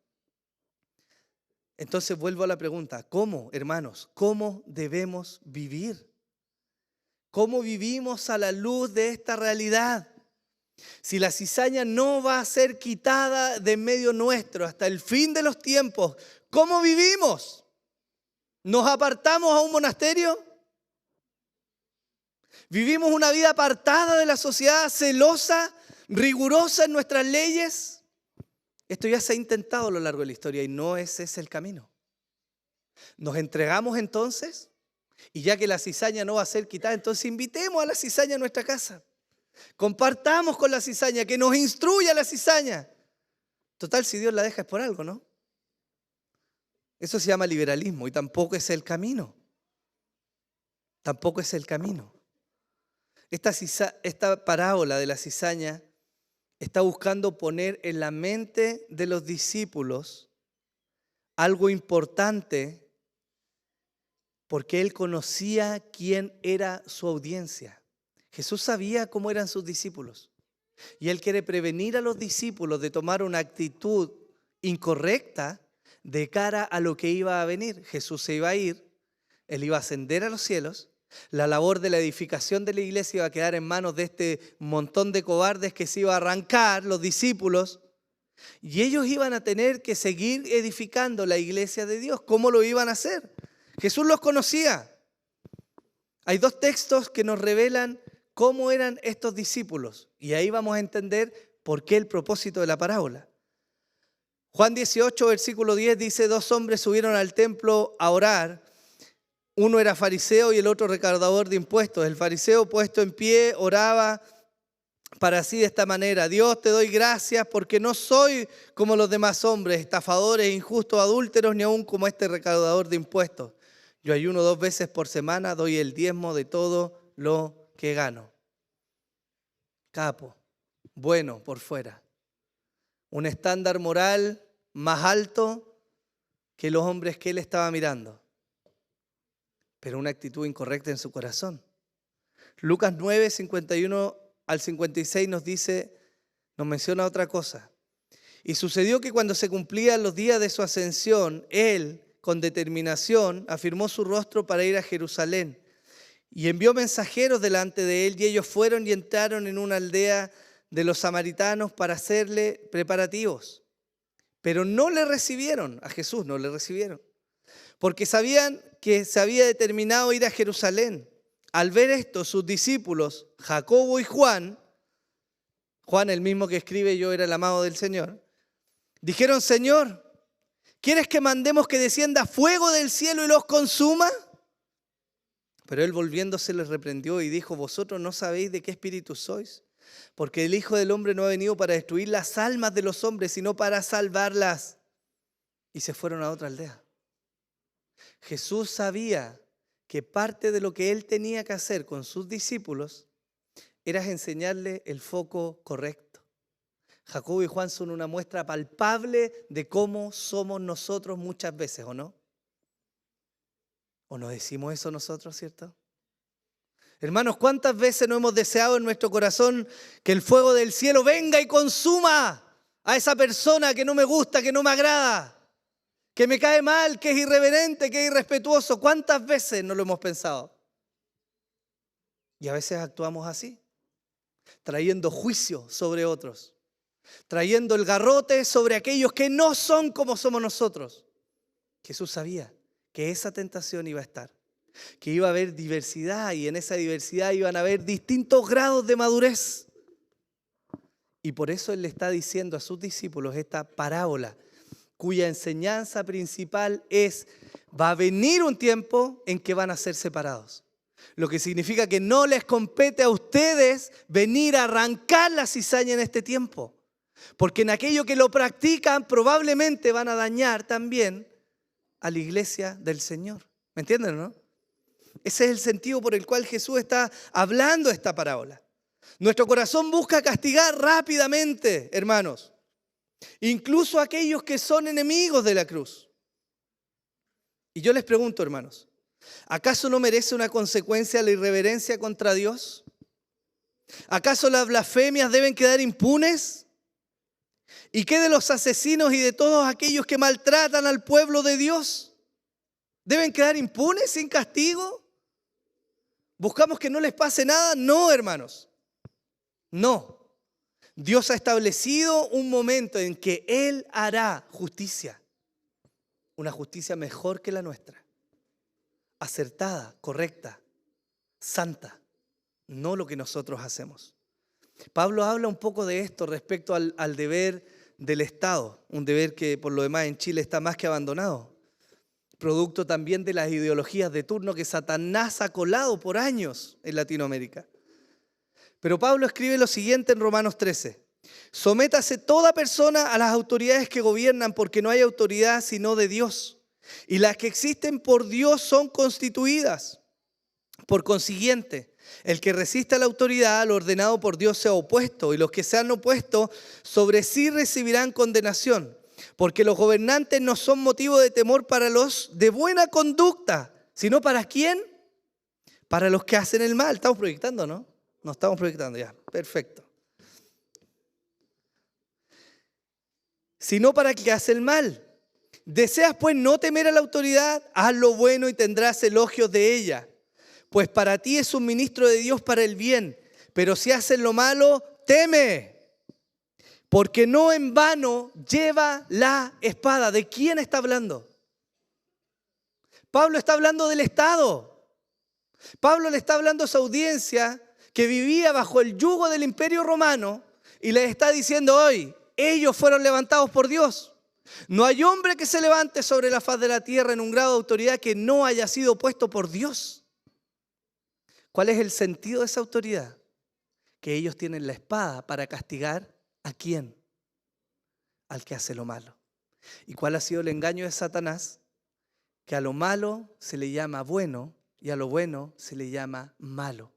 Entonces vuelvo a la pregunta, ¿cómo, hermanos? ¿Cómo debemos vivir? ¿Cómo vivimos a la luz de esta realidad? Si la cizaña no va a ser quitada de en medio nuestro hasta el fin de los tiempos, ¿cómo vivimos? ¿Nos apartamos a un monasterio? ¿Vivimos una vida apartada de la sociedad, celosa, rigurosa en nuestras leyes? Esto ya se ha intentado a lo largo de la historia y no ese es el camino. ¿Nos entregamos entonces? Y ya que la cizaña no va a ser quitada, entonces invitemos a la cizaña a nuestra casa. Compartamos con la cizaña, que nos instruya la cizaña. Total, si Dios la deja es por algo, ¿no? Eso se llama liberalismo y tampoco es el camino. Tampoco es el camino. Esta parábola de la cizaña está buscando poner en la mente de los discípulos algo importante porque él conocía quién era su audiencia. Jesús sabía cómo eran sus discípulos y él quiere prevenir a los discípulos de tomar una actitud incorrecta de cara a lo que iba a venir. Jesús se iba a ir, él iba a ascender a los cielos, la labor de la edificación de la iglesia iba a quedar en manos de este montón de cobardes que se iba a arrancar, los discípulos, y ellos iban a tener que seguir edificando la iglesia de Dios. ¿Cómo lo iban a hacer? Jesús los conocía. Hay dos textos que nos revelan cómo eran estos discípulos, y ahí vamos a entender por qué el propósito de la parábola. Juan 18, versículo 10 dice, 2 hombres subieron al templo a orar. Uno era fariseo y el otro recaudador de impuestos. El fariseo, puesto en pie, oraba para sí de esta manera: Dios, te doy gracias porque no soy como los demás hombres, estafadores, injustos, adúlteros, ni aun como este recaudador de impuestos. Yo ayuno 2 veces por semana, doy el diezmo de todo lo que gano. Capo, bueno por fuera. Un estándar moral más alto que los hombres que él estaba mirando, pero una actitud incorrecta en su corazón. Lucas 9, 51 al 56 nos menciona otra cosa. Y sucedió que cuando se cumplían los días de su ascensión, él, con determinación, afirmó su rostro para ir a Jerusalén. Y envió mensajeros delante de él, y ellos fueron y entraron en una aldea de los samaritanos para hacerle preparativos. Pero no le recibieron, a Jesús no le recibieron, porque sabían que se había determinado ir a Jerusalén. Al ver esto, sus discípulos, Jacobo y Juan, el mismo que escribe yo era el amado del Señor, dijeron: Señor, ¿quieres que mandemos que descienda fuego del cielo y los consuma? Pero él, volviéndose, les reprendió y dijo: vosotros no sabéis de qué espíritu sois, porque el Hijo del Hombre no ha venido para destruir las almas de los hombres, sino para salvarlas. Y se fueron a otra aldea. Jesús sabía que parte de lo que él tenía que hacer con sus discípulos era enseñarle el foco correcto. Jacobo y Juan son una muestra palpable de cómo somos nosotros muchas veces, ¿o no? ¿O no decimos eso nosotros, cierto? Hermanos, ¿cuántas veces no hemos deseado en nuestro corazón que el fuego del cielo venga y consuma a esa persona que no me gusta, que no me agrada, que me cae mal, que es irreverente, que es irrespetuoso? ¿Cuántas veces no lo hemos pensado? Y a veces actuamos así, trayendo juicio sobre otros, trayendo el garrote sobre aquellos que no son como somos nosotros. Jesús sabía que esa tentación iba a estar, que iba a haber diversidad y en esa diversidad iban a haber distintos grados de madurez. Y por eso Él le está diciendo a sus discípulos esta parábola, cuya enseñanza principal es: va a venir un tiempo en que van a ser separados. Lo que significa que no les compete a ustedes venir a arrancar la cizaña en este tiempo. Porque en aquello que lo practican probablemente van a dañar también a la iglesia del Señor. ¿Me entienden, no? Ese es el sentido por el cual Jesús está hablando esta parábola. Nuestro corazón busca castigar rápidamente, hermanos, incluso a aquellos que son enemigos de la cruz. Y yo les pregunto, hermanos, ¿acaso no merece una consecuencia la irreverencia contra Dios? ¿Acaso las blasfemias deben quedar impunes? ¿Y qué de los asesinos y de todos aquellos que maltratan al pueblo de Dios? ¿Deben quedar impunes, sin castigo? ¿Buscamos que no les pase nada? No, hermanos. No. Dios ha establecido un momento en que Él hará justicia. Una justicia mejor que la nuestra. Acertada, correcta, santa. No lo que nosotros hacemos. Pablo habla un poco de esto respecto al deber del Estado. Un deber que por lo demás en Chile está más que abandonado. Producto también de las ideologías de turno que Satanás ha colado por años en Latinoamérica. Pero Pablo escribe lo siguiente en Romanos 13. Sométase toda persona a las autoridades que gobiernan, porque no hay autoridad sino de Dios. Y las que existen por Dios son constituidas. Por consiguiente, el que resiste a la autoridad, al ordenado por Dios, sea opuesto. Y los que se han opuesto sobre sí recibirán condenación. Porque los gobernantes no son motivo de temor para los de buena conducta, sino ¿para quién? Para los que hacen el mal. Estamos proyectando, ¿no? No estamos proyectando ya. Perfecto. Sino para el que hace el mal. Deseas pues no temer a la autoridad, haz lo bueno y tendrás elogios de ella. Pues para ti es un ministro de Dios para el bien. Pero si haces lo malo, teme. Porque no en vano lleva la espada. ¿De quién está hablando? Pablo está hablando del Estado. Pablo le está hablando a su audiencia que vivía bajo el yugo del Imperio Romano y les está diciendo hoy, ellos fueron levantados por Dios. No hay hombre que se levante sobre la faz de la tierra en un grado de autoridad que no haya sido puesto por Dios. ¿Cuál es el sentido de esa autoridad? Que ellos tienen la espada para castigar ¿a quién? Al que hace lo malo. ¿Y cuál ha sido el engaño de Satanás? Que a lo malo se le llama bueno y a lo bueno se le llama malo.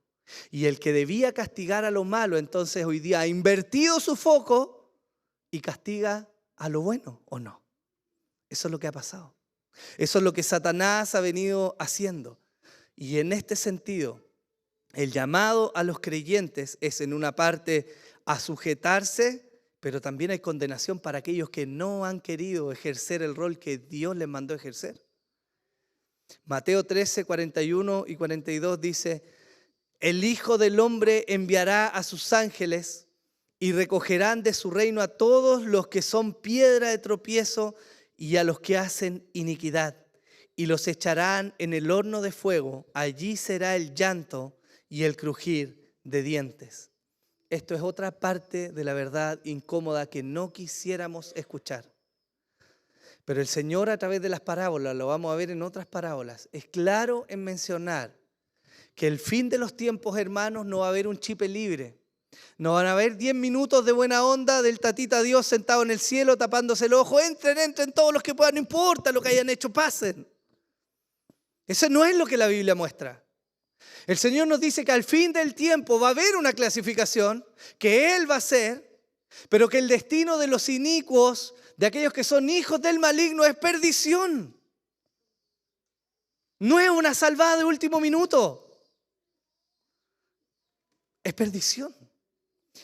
Y el que debía castigar a lo malo, entonces hoy día ha invertido su foco y castiga a lo bueno, ¿o no? Eso es lo que ha pasado. Eso es lo que Satanás ha venido haciendo. Y en este sentido, el llamado a los creyentes es en una parte a sujetarse, pero también hay condenación para aquellos que no han querido ejercer el rol que Dios les mandó ejercer. Mateo 13, 41 y 42 dice: el Hijo del Hombre enviará a sus ángeles y recogerán de su reino a todos los que son piedra de tropiezo y a los que hacen iniquidad. y los echarán en el horno de fuego. Allí será el llanto y el crujir de dientes. Esto es otra parte de la verdad incómoda que no quisiéramos escuchar. Pero el Señor, a través de las parábolas, lo vamos a ver en otras parábolas, es claro en mencionar que el fin de los tiempos, hermanos, no va a haber un chipe libre. No van a haber 10 minutos de buena onda del tatita Dios sentado en el cielo tapándose el ojo. Entren todos los que puedan, no importa lo que hayan hecho, pasen. Eso no es lo que la Biblia muestra. El Señor nos dice que al fin del tiempo va a haber una clasificación que Él va a hacer, pero que el destino de los inicuos, de aquellos que son hijos del maligno, es perdición. No es una salvada de último minuto. Es perdición.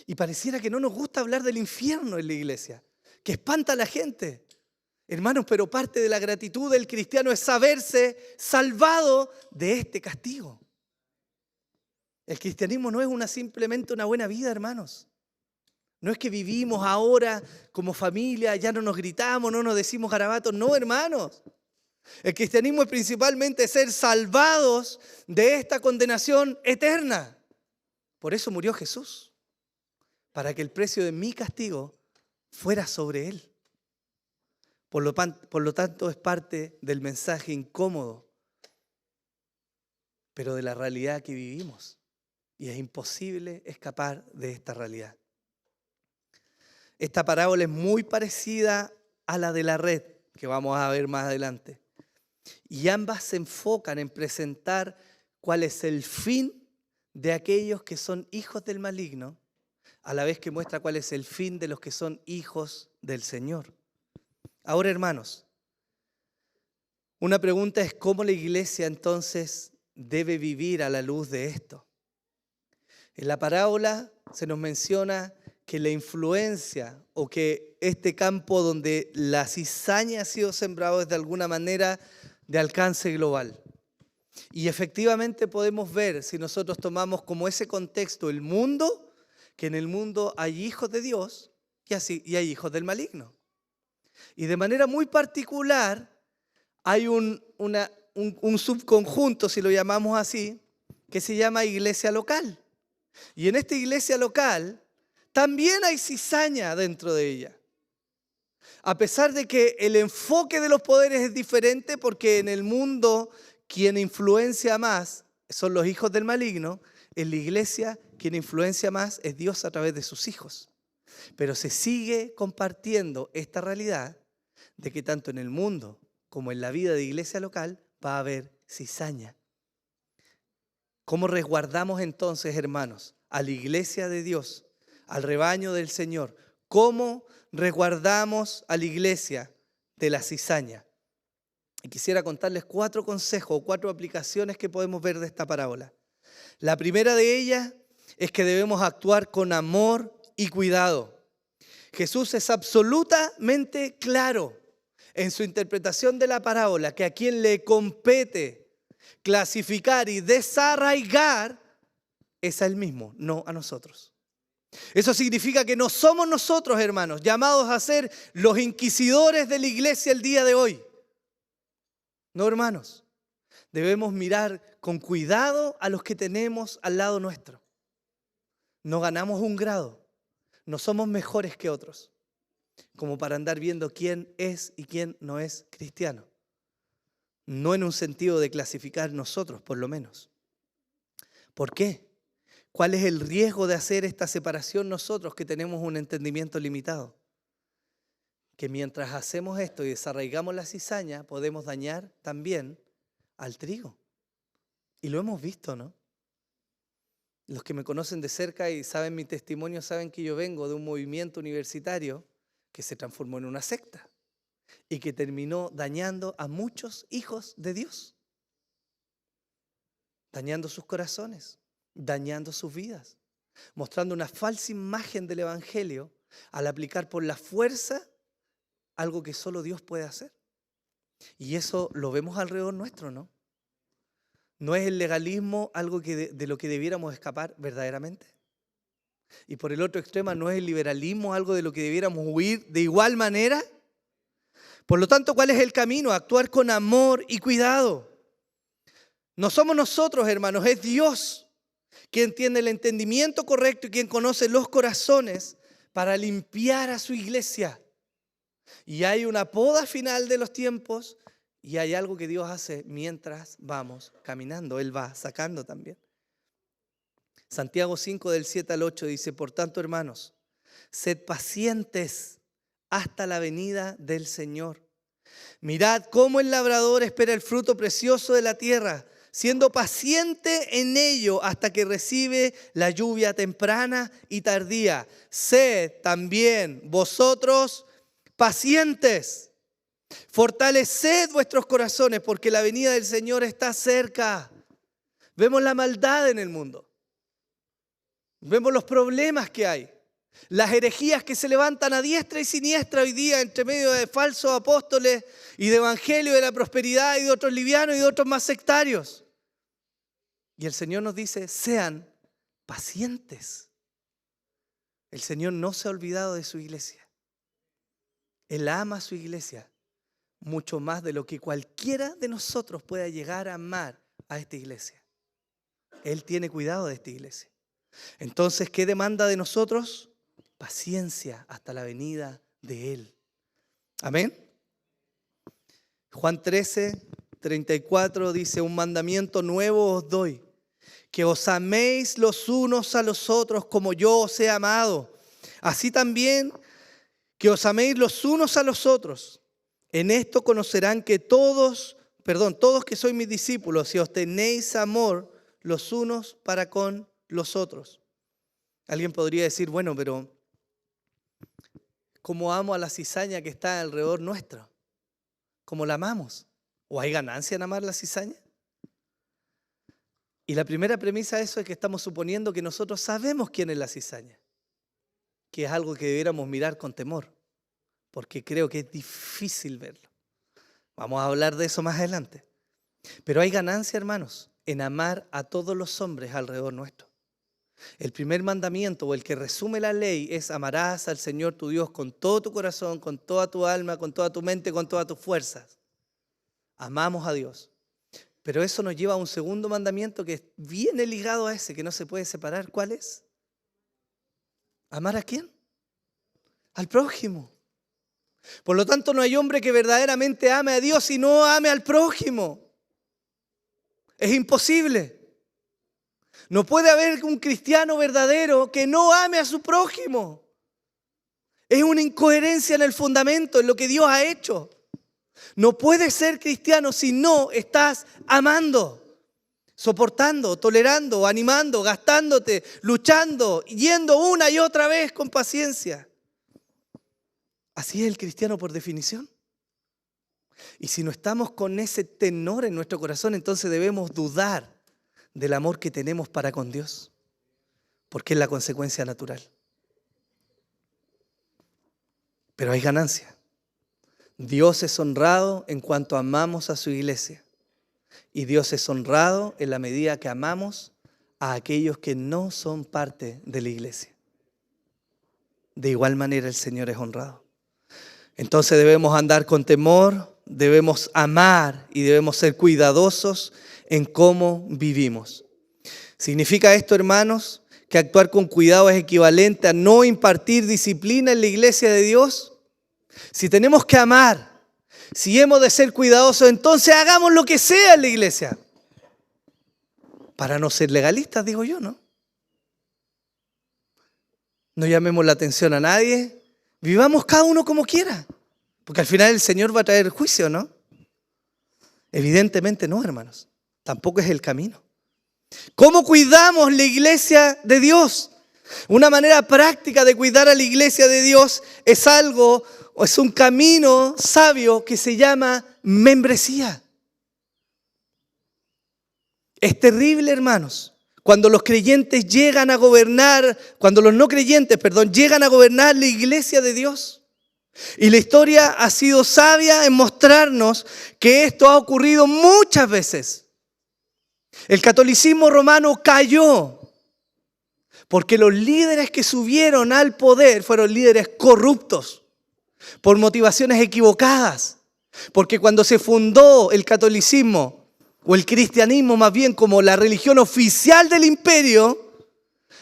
Y pareciera que no nos gusta hablar del infierno en la iglesia, que espanta a la gente. Hermanos, pero parte de la gratitud del cristiano es saberse salvado de este castigo. El cristianismo no es simplemente una buena vida, hermanos. No es que vivimos ahora como familia, ya no nos gritamos, no nos decimos garabatos. No, hermanos. El cristianismo es principalmente ser salvados de esta condenación eterna. Por eso murió Jesús, para que el precio de mi castigo fuera sobre Él. Por lo tanto, es parte del mensaje incómodo, pero de la realidad que vivimos. Y es imposible escapar de esta realidad. Esta parábola es muy parecida a la de la red, que vamos a ver más adelante. Y ambas se enfocan en presentar cuál es el fin de aquellos que son hijos del maligno, a la vez que muestra cuál es el fin de los que son hijos del Señor. Ahora, hermanos, una pregunta es cómo la iglesia entonces debe vivir a la luz de esto. En la parábola se nos menciona que la influencia o que este campo donde la cizaña ha sido sembrado es de alguna manera de alcance global. Y efectivamente podemos ver, si nosotros tomamos como ese contexto el mundo, que en el mundo hay hijos de Dios y hay hijos del maligno. Y de manera muy particular hay un subconjunto, si lo llamamos así, que se llama iglesia local. Y en esta iglesia local también hay cizaña dentro de ella. A pesar de que el enfoque de los poderes es diferente, porque en el mundo quien influencia más son los hijos del maligno, en la iglesia quien influencia más es Dios a través de sus hijos. Pero se sigue compartiendo esta realidad de que tanto en el mundo como en la vida de iglesia local va a haber cizaña. ¿Cómo resguardamos entonces, hermanos, a la iglesia de Dios, al rebaño del Señor? ¿Cómo resguardamos a la iglesia de la cizaña? Y quisiera contarles 4 consejos o 4 aplicaciones que podemos ver de esta parábola. La primera de ellas es que debemos actuar con amor y cuidado. Jesús es absolutamente claro en su interpretación de la parábola que a quien le compete clasificar y desarraigar es a Él mismo, no a nosotros. Eso significa que no somos nosotros, hermanos, llamados a ser los inquisidores de la iglesia el día de hoy. No, hermanos, debemos mirar con cuidado a los que tenemos al lado nuestro. No ganamos un grado, no somos mejores que otros, como para andar viendo quién es y quién no es cristiano. No en un sentido de clasificar nosotros, por lo menos. ¿Por qué? ¿Cuál es el riesgo de hacer esta separación nosotros que tenemos un entendimiento limitado? Que mientras hacemos esto y desarraigamos la cizaña, podemos dañar también al trigo. Y lo hemos visto, ¿no? Los que me conocen de cerca y saben mi testimonio saben que yo vengo de un movimiento universitario que se transformó en una secta y que terminó dañando a muchos hijos de Dios, dañando sus corazones, dañando sus vidas, mostrando una falsa imagen del evangelio al aplicar por la fuerza algo que solo Dios puede hacer. Y eso lo vemos alrededor nuestro, ¿no? ¿No es el legalismo algo de lo que debiéramos escapar verdaderamente? Y por el otro extremo, ¿no es el liberalismo algo de lo que debiéramos huir de igual manera? Por lo tanto, ¿cuál es el camino? Actuar con amor y cuidado. No somos nosotros, hermanos, es Dios quien tiene el entendimiento correcto y quien conoce los corazones para limpiar a su iglesia. Y hay una poda final de los tiempos y hay algo que Dios hace mientras vamos caminando. Él va sacando también. Santiago 5 del 7 al 8 dice: por tanto, hermanos, sed pacientes hasta la venida del Señor. Mirad cómo el labrador espera el fruto precioso de la tierra, siendo paciente en ello hasta que recibe la lluvia temprana y tardía. Sed también vosotros pacientes. Fortaleced vuestros corazones, porque la venida del Señor está cerca. Vemos la maldad en el mundo. Vemos los problemas que hay. Las herejías que se levantan a diestra y siniestra hoy día entre medio de falsos apóstoles y de evangelio de la prosperidad y de otros livianos y de otros más sectarios. Y el Señor nos dice: sean pacientes. El Señor no se ha olvidado de su iglesia. Él ama a su iglesia mucho más de lo que cualquiera de nosotros pueda llegar a amar a esta iglesia. Él tiene cuidado de esta iglesia. Entonces, ¿qué demanda de nosotros? Paciencia hasta la venida de Él. Amén. Juan 13:34 dice: un mandamiento nuevo os doy, que os améis los unos a los otros como yo os he amado. Así también que os améis los unos a los otros. En esto conocerán que todos que sois mis discípulos, si os tenéis amor los unos para con los otros. Alguien podría decir: bueno, pero ¿cómo amo a la cizaña que está alrededor nuestro? ¿Cómo la amamos? ¿O hay ganancia en amar la cizaña? Y la primera premisa de eso es que estamos suponiendo que nosotros sabemos quién es la cizaña, que es algo que debiéramos mirar con temor, porque creo que es difícil verlo. Vamos a hablar de eso más adelante. Pero hay ganancia, hermanos, en amar a todos los hombres alrededor nuestro. El primer mandamiento, o el que resume la ley, es: amarás al Señor tu Dios con todo tu corazón, con toda tu alma, con toda tu mente, con todas tus fuerzas. Amamos a Dios. Pero eso nos lleva a un segundo mandamiento que viene ligado a ese, que no se puede separar. ¿Cuál es? ¿Amar a quién? Al prójimo. Por lo tanto, no hay hombre que verdaderamente ame a Dios y no ame al prójimo. Es imposible. No puede haber un cristiano verdadero que no ame a su prójimo. Es una incoherencia en el fundamento, en lo que Dios ha hecho. No puedes ser cristiano si no estás amando, soportando, tolerando, animando, gastándote, luchando, yendo una y otra vez con paciencia. Así es el cristiano por definición. Y si no estamos con ese tenor en nuestro corazón, entonces debemos dudar del amor que tenemos para con Dios, porque es la consecuencia natural. Pero hay ganancia. Dios es honrado en cuanto amamos a su iglesia, y Dios es honrado en la medida que amamos a aquellos que no son parte de la iglesia. De igual manera el Señor es honrado. Entonces debemos andar con temor, debemos amar y debemos ser cuidadosos en cómo vivimos. ¿Significa esto, hermanos, que actuar con cuidado es equivalente a no impartir disciplina en la iglesia de Dios? Si tenemos que amar, si hemos de ser cuidadosos, entonces hagamos lo que sea en la iglesia. Para no ser legalistas, digo yo, ¿no? No llamemos la atención a nadie. Vivamos cada uno como quiera. Porque al final el Señor va a traer juicio, ¿no? Evidentemente no, hermanos. Tampoco es el camino. ¿Cómo cuidamos la iglesia de Dios? Una manera práctica de cuidar a la iglesia de Dios es un camino sabio que se llama membresía. Es terrible, hermanos, cuando los creyentes llegan a gobernar, cuando los no creyentes, llegan a gobernar la iglesia de Dios. Y la historia ha sido sabia en mostrarnos que esto ha ocurrido muchas veces. El catolicismo romano cayó porque los líderes que subieron al poder fueron líderes corruptos. por motivaciones equivocadas. Porque cuando se fundó el catolicismo, o el cristianismo más bien como la religión oficial del imperio,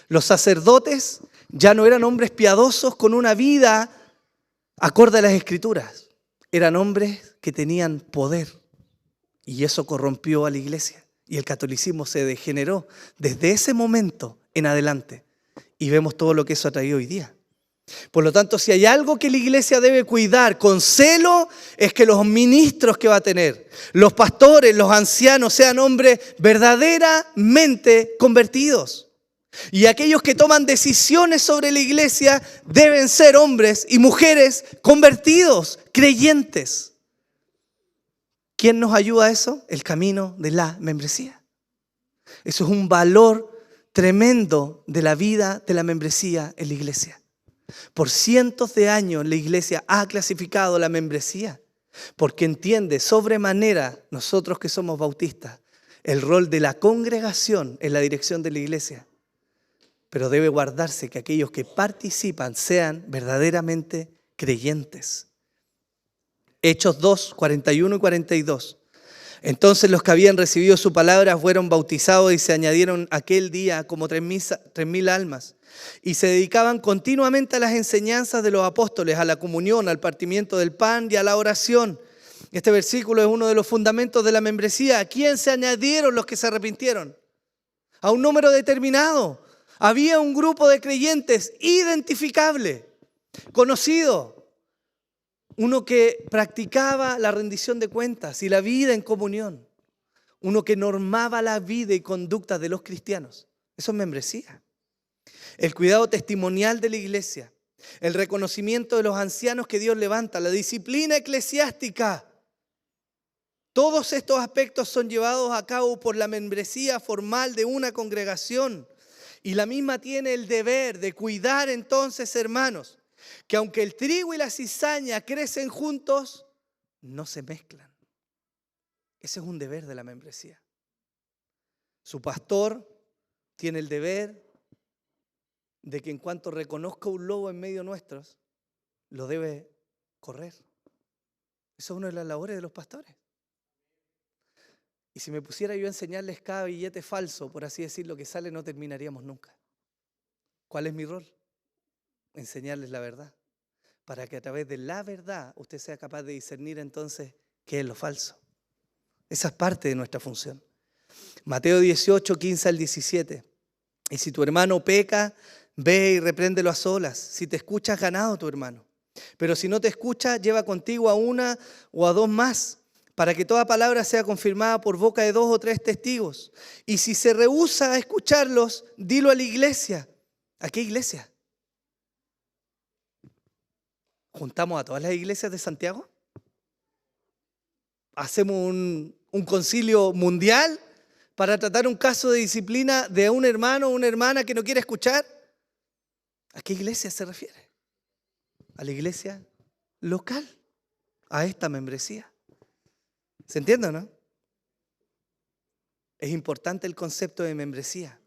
los sacerdotes ya no eran hombres piadosos con una vida acorde a las Escrituras. Eran hombres que tenían poder. Y eso corrompió a la iglesia. Y el catolicismo se degeneró desde ese momento en adelante. Y vemos todo lo que eso ha traído hoy día. Por lo tanto, si hay algo que la iglesia debe cuidar con celo, es que los ministros que va a tener, los pastores, los ancianos, sean hombres verdaderamente convertidos. Y aquellos que toman decisiones sobre la iglesia deben ser hombres y mujeres convertidos, creyentes. ¿Quién nos ayuda a eso? El camino de la membresía. Eso es un valor tremendo de la vida de la membresía en la iglesia. Por cientos de años la iglesia ha clasificado la membresía porque entiende sobremanera, nosotros que somos bautistas, el rol de la congregación en la dirección de la iglesia. Pero debe guardarse que aquellos que participan sean verdaderamente creyentes. Hechos 2, 41 y 42. Entonces los que habían recibido su palabra fueron bautizados y se añadieron aquel día como 3,000 almas. Y se dedicaban continuamente a las enseñanzas de los apóstoles, a la comunión, al partimiento del pan y a la oración. Este versículo es uno de los fundamentos de la membresía. ¿A quién se añadieron los que se arrepintieron? A un número determinado. Había un grupo de creyentes identificable, conocido. Uno que practicaba la rendición de cuentas y la vida en comunión. Uno que normaba la vida y conducta de los cristianos. Eso es membresía. El cuidado testimonial de la iglesia. El reconocimiento de los ancianos que Dios levanta. La disciplina eclesiástica. Todos estos aspectos son llevados a cabo por la membresía formal de una congregación. Y la misma tiene el deber de cuidar entonces, hermanos, que aunque el trigo y la cizaña crecen juntos, no se mezclan. Ese es un deber de la membresía. Su pastor tiene el deber de que en cuanto reconozca un lobo en medio nuestro, lo debe correr. Eso es una de las labores de los pastores. Y si me pusiera yo a enseñarles cada billete falso, por así decirlo, que sale, no terminaríamos nunca. ¿Cuál es mi rol? Enseñarles la verdad, para que a través de la verdad usted sea capaz de discernir entonces qué es lo falso. Esa es parte de nuestra función. Mateo 18, 15 al 17. Y si tu hermano peca, ve y repréndelo a solas. Si te escucha, has ganado tu hermano. Pero si no te escucha, lleva contigo a una o a dos más, para que toda palabra sea confirmada por boca de 2 o 3 testigos. Y si se rehúsa a escucharlos, dilo a la iglesia. ¿A qué iglesia? ¿Juntamos a todas las iglesias de Santiago? ¿Hacemos un concilio mundial para tratar un caso de disciplina de un hermano o una hermana que no quiere escuchar? ¿A qué iglesia se refiere? A la iglesia local, a esta membresía. ¿Se entiende o no? Es importante el concepto de membresía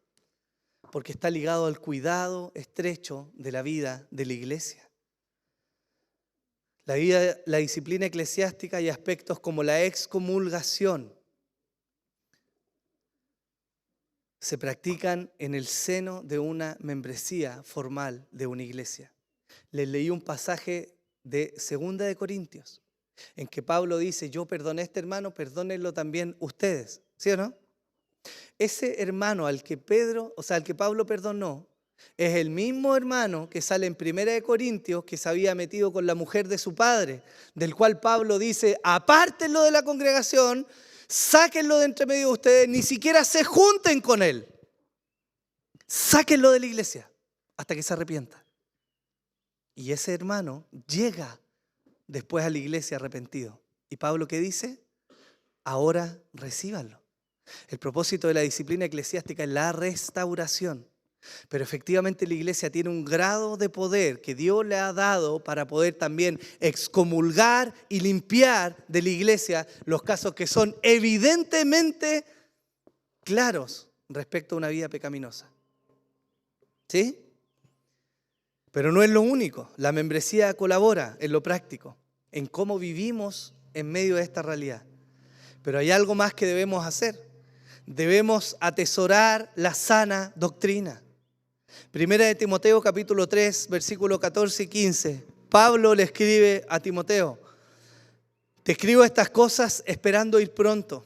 porque está ligado al cuidado estrecho de la vida de la iglesia. La disciplina eclesiástica y aspectos como la excomulgación se practican en el seno de una membresía formal de una iglesia. Les leí un pasaje de 2 de Corintios en que Pablo dice: yo perdoné a este hermano, perdónenlo también ustedes. ¿Sí o no? Ese hermano al que Pablo perdonó es el mismo hermano que sale en 1 de Corintios que se había metido con la mujer de su padre, del cual Pablo dice: apártenlo de la congregación, sáquenlo de entre medio de ustedes, ni siquiera se junten con él. Sáquenlo de la iglesia hasta que se arrepienta. Y ese hermano llega después a la iglesia arrepentido. ¿Y Pablo qué dice? Ahora recíbanlo. El propósito de la disciplina eclesiástica es la restauración. Pero efectivamente la iglesia tiene un grado de poder que Dios le ha dado para poder también excomulgar y limpiar de la iglesia los casos que son evidentemente claros respecto a una vida pecaminosa. ¿Sí? Pero no es lo único. La membresía colabora en lo práctico, en cómo vivimos en medio de esta realidad. Pero hay algo más que debemos hacer. Debemos atesorar la sana doctrina. Primera de Timoteo capítulo 3, versículos 14 y 15. Pablo le escribe a Timoteo: te escribo estas cosas esperando ir pronto.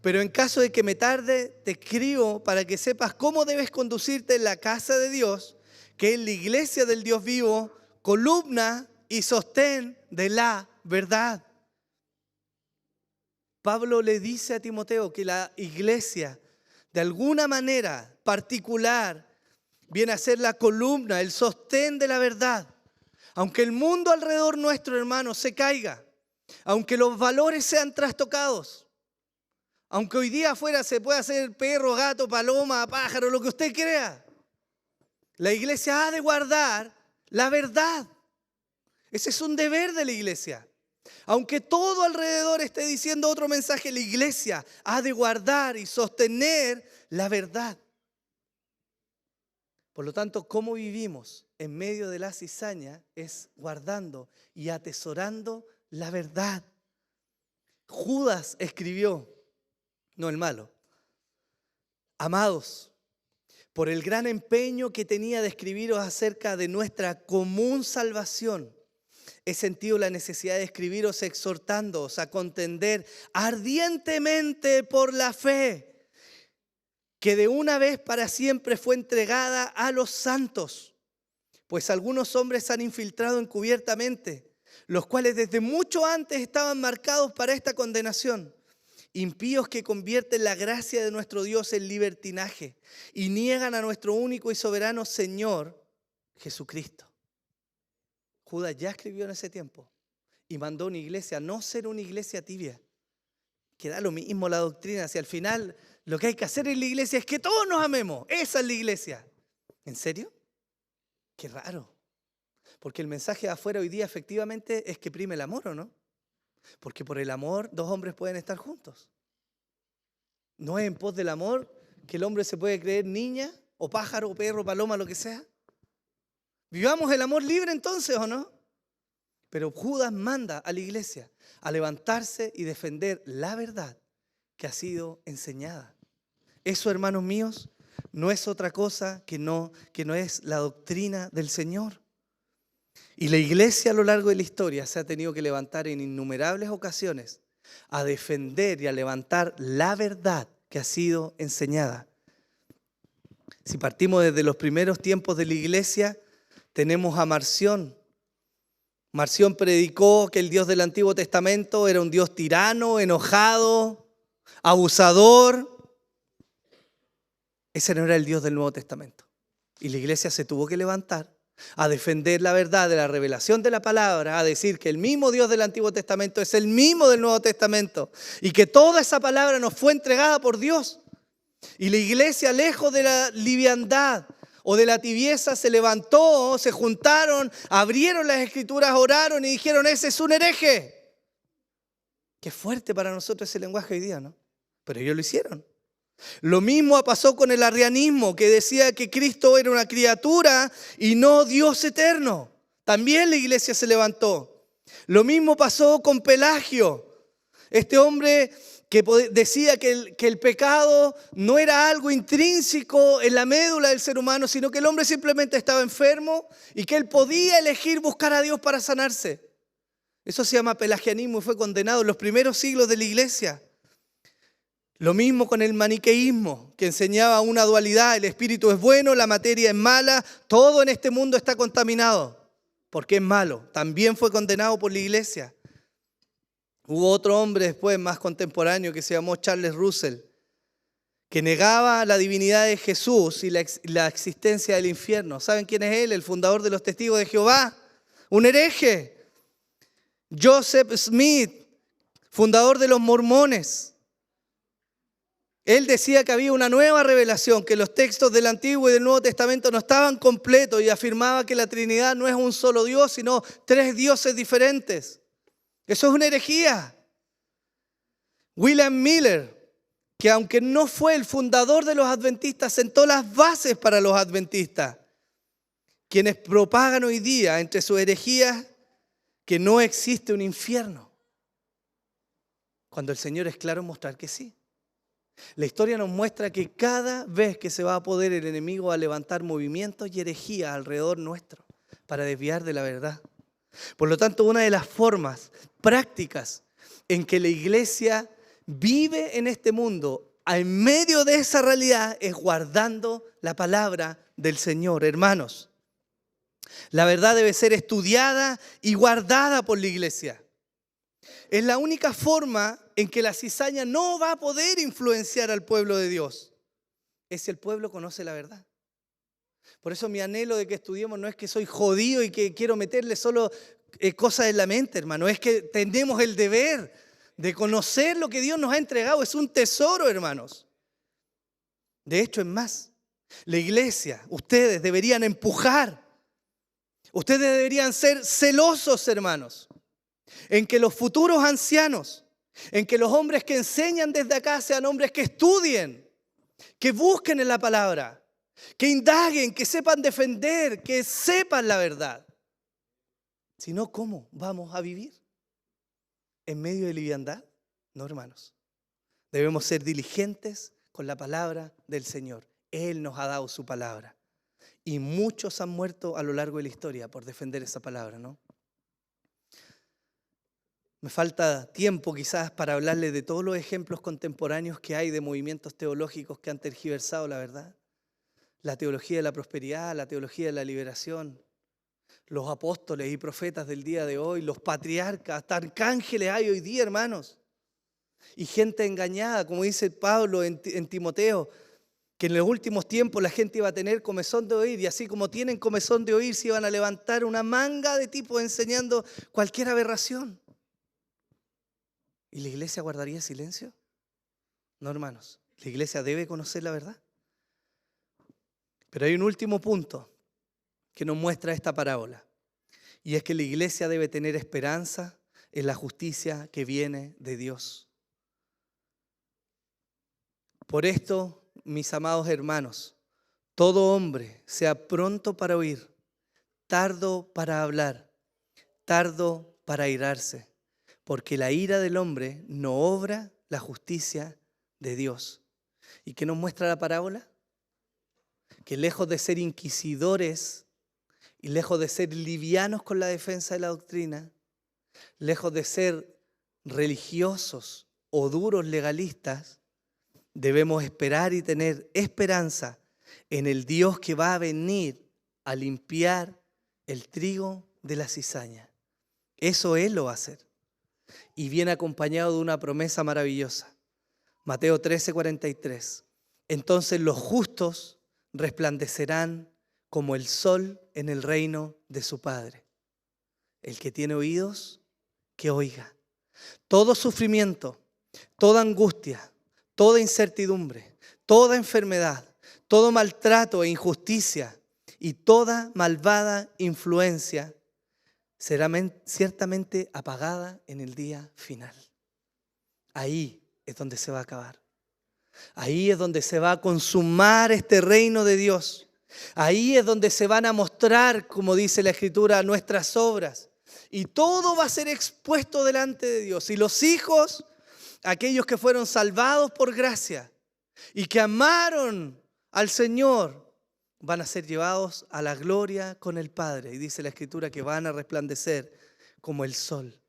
Pero en caso de que me tarde, te escribo para que sepas cómo debes conducirte en la casa de Dios, que es la iglesia del Dios vivo, columna y sostén de la verdad. Pablo le dice a Timoteo que la iglesia, de alguna manera particular, viene a ser la columna, el sostén de la verdad. Aunque el mundo alrededor nuestro, hermano, se caiga, aunque los valores sean trastocados, aunque hoy día afuera se pueda hacer perro, gato, paloma, pájaro, lo que usted crea, la iglesia ha de guardar la verdad. Ese es un deber de la iglesia. Aunque todo alrededor esté diciendo otro mensaje, la iglesia ha de guardar y sostener la verdad. Por lo tanto, cómo vivimos en medio de la cizaña es guardando y atesorando la verdad. Judas escribió, no el malo: amados, por el gran empeño que tenía de escribiros acerca de nuestra común salvación, he sentido la necesidad de escribiros exhortándoos a contender ardientemente por la fe que de una vez para siempre fue entregada a los santos. Pues algunos hombres se han infiltrado encubiertamente, los cuales desde mucho antes estaban marcados para esta condenación. Impíos que convierten la gracia de nuestro Dios en libertinaje y niegan a nuestro único y soberano Señor Jesucristo. Judas ya escribió en ese tiempo y mandó una iglesia, no ser una iglesia tibia, que da lo mismo la doctrina. Si al final lo que hay que hacer en la iglesia es que todos nos amemos, esa es la iglesia. ¿En serio? Qué raro. Porque el mensaje de afuera hoy día efectivamente es que prime el amor, ¿o no? Porque por el amor dos hombres pueden estar juntos. No es en pos del amor que el hombre se puede creer niña o pájaro o perro, paloma, lo que sea. Vivamos el amor libre entonces, ¿o no? Pero Judas manda a la iglesia a levantarse y defender la verdad que ha sido enseñada. Eso, hermanos míos, no es otra cosa que no es la doctrina del Señor. Y la iglesia a lo largo de la historia se ha tenido que levantar en innumerables ocasiones a defender y a levantar la verdad que ha sido enseñada. Si partimos desde los primeros tiempos de la iglesia, tenemos a Marción. Marción predicó que el Dios del Antiguo Testamento era un Dios tirano, enojado, abusador. Ese no era el Dios del Nuevo Testamento. Y la iglesia se tuvo que levantar a defender la verdad de la revelación de la palabra, a decir que el mismo Dios del Antiguo Testamento es el mismo del Nuevo Testamento y que toda esa palabra nos fue entregada por Dios. Y la iglesia, lejos de la liviandad o de la tibieza, se levantó, se juntaron, abrieron las escrituras, oraron y dijeron: ese es un hereje. Qué fuerte para nosotros ese lenguaje hoy día, ¿no? Pero ellos lo hicieron. Lo mismo pasó con el arrianismo, que decía que Cristo era una criatura y no Dios eterno. También la iglesia se levantó. Lo mismo pasó con Pelagio, este hombre que decía que el pecado no era algo intrínseco en la médula del ser humano, sino que el hombre simplemente estaba enfermo y que él podía elegir buscar a Dios para sanarse. Eso se llama pelagianismo y fue condenado en los primeros siglos de la iglesia. Lo mismo con el maniqueísmo, que enseñaba una dualidad: el espíritu es bueno, la materia es mala, todo en este mundo está contaminado porque es malo. También fue condenado por la iglesia. Hubo otro hombre después, más contemporáneo, que se llamó Charles Russell, que negaba la divinidad de Jesús y la existencia del infierno. ¿Saben quién es él? El fundador de los Testigos de Jehová, un hereje. Joseph Smith, fundador de los mormones. Él decía que había una nueva revelación, que los textos del Antiguo y del Nuevo Testamento no estaban completos, y afirmaba que la Trinidad no es un solo Dios, sino 3 dioses diferentes. Eso es una herejía. William Miller, que aunque no fue el fundador de los adventistas, sentó las bases para los adventistas. quienes propagan hoy día entre sus herejías que no existe un infierno, cuando el Señor es claro en mostrar que sí. La historia nos muestra que cada vez que se va a poder el enemigo a levantar movimientos y herejías alrededor nuestro para desviar de la verdad. Por lo tanto, una de las formas prácticas en que la iglesia vive en este mundo, en medio de esa realidad, es guardando la palabra del Señor. Hermanos, la verdad debe ser estudiada y guardada por la iglesia. Es la única forma en que la cizaña no va a poder influenciar al pueblo de Dios. Es si el pueblo conoce la verdad. Por eso mi anhelo de que estudiemos no es que soy jodido y que quiero meterle solo cosas en la mente, hermano. Es que tenemos el deber de conocer lo que Dios nos ha entregado. Es un tesoro, hermanos. De hecho, es más. La iglesia, ustedes deberían empujar. Ustedes deberían ser celosos, hermanos, en que los futuros ancianos, en que los hombres que enseñan desde acá sean hombres que estudien, que busquen en la palabra, que indaguen, que sepan defender, que sepan la verdad. Si no, ¿cómo vamos a vivir? ¿En medio de liviandad? No, hermanos. Debemos ser diligentes con la palabra del Señor. Él nos ha dado su palabra. Y muchos han muerto a lo largo de la historia por defender esa palabra, ¿no? Me falta tiempo quizás para hablarles de todos los ejemplos contemporáneos que hay de movimientos teológicos que han tergiversado la verdad. La teología de la prosperidad, la teología de la liberación, los apóstoles y profetas del día de hoy, los patriarcas, hasta arcángeles hay hoy día, hermanos. Y gente engañada, como dice Pablo en Timoteo, que en los últimos tiempos la gente iba a tener comezón de oír, y así como tienen comezón de oír, se iban a levantar una manga de tipos enseñando cualquier aberración. ¿Y la iglesia guardaría silencio? No, hermanos. La iglesia debe conocer la verdad. Pero hay un último punto que nos muestra esta parábola. Y es que la iglesia debe tener esperanza en la justicia que viene de Dios. Por esto, mis amados hermanos, todo hombre sea pronto para oír, tardo para hablar, tardo para airarse, porque la ira del hombre no obra la justicia de Dios. ¿Y qué nos muestra la parábola? Que lejos de ser inquisidores y lejos de ser livianos con la defensa de la doctrina, lejos de ser religiosos o duros legalistas, debemos esperar y tener esperanza en el Dios que va a venir a limpiar el trigo de la cizaña. Eso Él lo va a hacer. Y viene acompañado de una promesa maravillosa. Mateo 13:43. Entonces los justos resplandecerán como el sol en el reino de su Padre. El que tiene oídos, que oiga. Todo sufrimiento, toda angustia, toda incertidumbre, toda enfermedad, todo maltrato e injusticia y toda malvada influencia será ciertamente apagada en el día final. Ahí es donde se va a acabar. Ahí es donde se va a consumar este reino de Dios. Ahí es donde se van a mostrar, como dice la Escritura, nuestras obras. Y todo va a ser expuesto delante de Dios. Y los hijos, aquellos que fueron salvados por gracia y que amaron al Señor, van a ser llevados a la gloria con el Padre. Y dice la Escritura que van a resplandecer como el sol.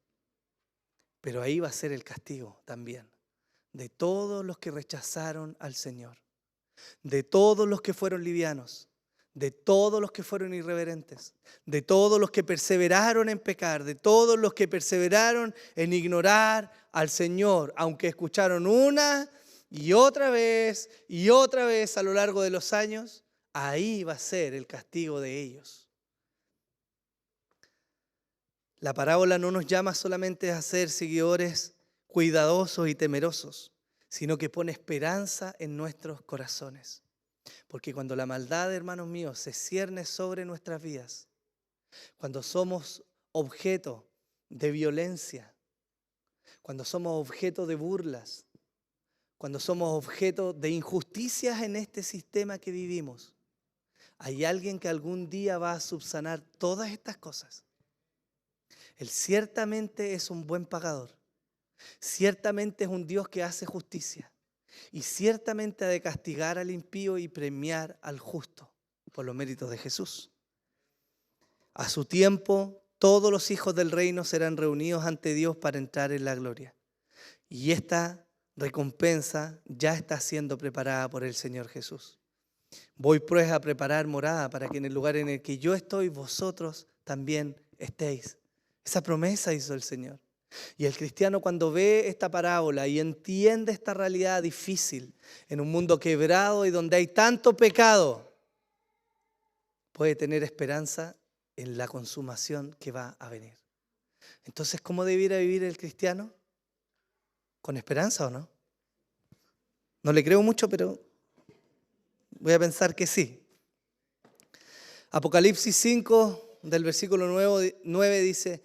Pero ahí va a ser el castigo también de todos los que rechazaron al Señor, de todos los que fueron livianos, de todos los que fueron irreverentes, de todos los que perseveraron en pecar, de todos los que perseveraron en ignorar al Señor, aunque escucharon una y otra vez a lo largo de los años. Ahí va a ser el castigo de ellos. La parábola no nos llama solamente a ser seguidores cuidadosos y temerosos, sino que pone esperanza en nuestros corazones. Porque cuando la maldad, hermanos míos, se cierne sobre nuestras vidas, cuando somos objeto de violencia, cuando somos objeto de burlas, cuando somos objeto de injusticias en este sistema que vivimos, hay alguien que algún día va a subsanar todas estas cosas. Él ciertamente es un buen pagador. Ciertamente es un Dios que hace justicia. Y ciertamente ha de castigar al impío y premiar al justo por los méritos de Jesús. A su tiempo, todos los hijos del reino serán reunidos ante Dios para entrar en la gloria. Y esta recompensa ya está siendo preparada por el Señor Jesús. Voy pues a preparar morada para que en el lugar en el que yo estoy, vosotros también estéis. Esa promesa hizo el Señor. Y el cristiano, cuando ve esta parábola y entiende esta realidad difícil en un mundo quebrado y donde hay tanto pecado, puede tener esperanza en la consumación que va a venir. Entonces, ¿cómo debiera vivir el cristiano? ¿Con esperanza o no? No le creo mucho, pero voy a pensar que sí. Apocalipsis 5, del versículo 9 dice: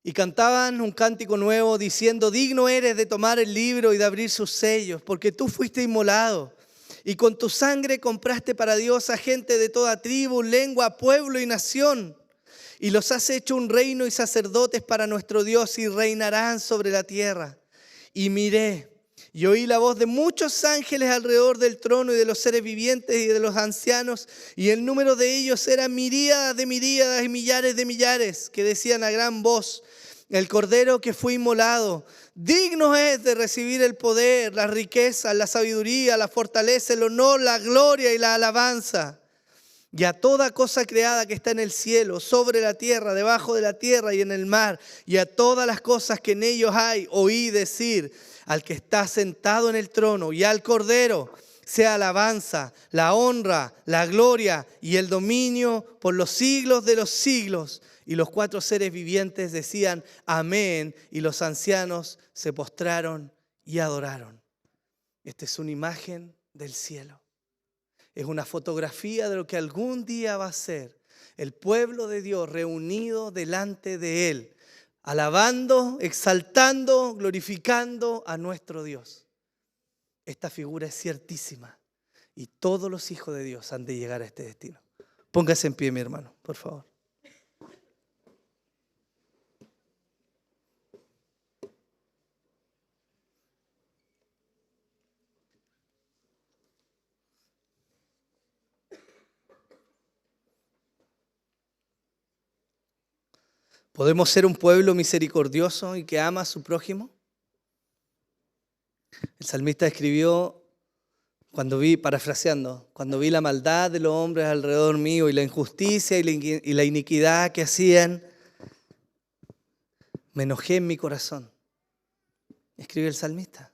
y cantaban un cántico nuevo diciendo: digno eres de tomar el libro y de abrir sus sellos, porque tú fuiste inmolado y con tu sangre compraste para Dios a gente de toda tribu, lengua, pueblo y nación, y los has hecho un reino y sacerdotes para nuestro Dios, y reinarán sobre la tierra. Y miré y oí la voz de muchos ángeles alrededor del trono y de los seres vivientes y de los ancianos, y el número de ellos era miríadas de miríadas y millares de millares, que decían a gran voz: el Cordero que fue inmolado, digno es de recibir el poder, las riquezas, la sabiduría, la fortaleza, el honor, la gloria y la alabanza. Y a toda cosa creada que está en el cielo, sobre la tierra, debajo de la tierra y en el mar, y a todas las cosas que en ellos hay, oí decir: al que está sentado en el trono y al Cordero sea alabanza, la honra, la gloria y el dominio por los siglos de los siglos. Y los 4 seres vivientes decían: amén. Y los ancianos se postraron y adoraron. Esta es una imagen del cielo. Es una fotografía de lo que algún día va a ser el pueblo de Dios reunido delante de Él, alabando, exaltando, glorificando a nuestro Dios. Esta figura es ciertísima y todos los hijos de Dios han de llegar a este destino. Póngase en pie, mi hermano, por favor. ¿Podemos ser un pueblo misericordioso y que ama a su prójimo? El salmista escribió, parafraseando, cuando vi la maldad de los hombres alrededor mío y la injusticia y la iniquidad que hacían, me enojé en mi corazón. Escribe el salmista.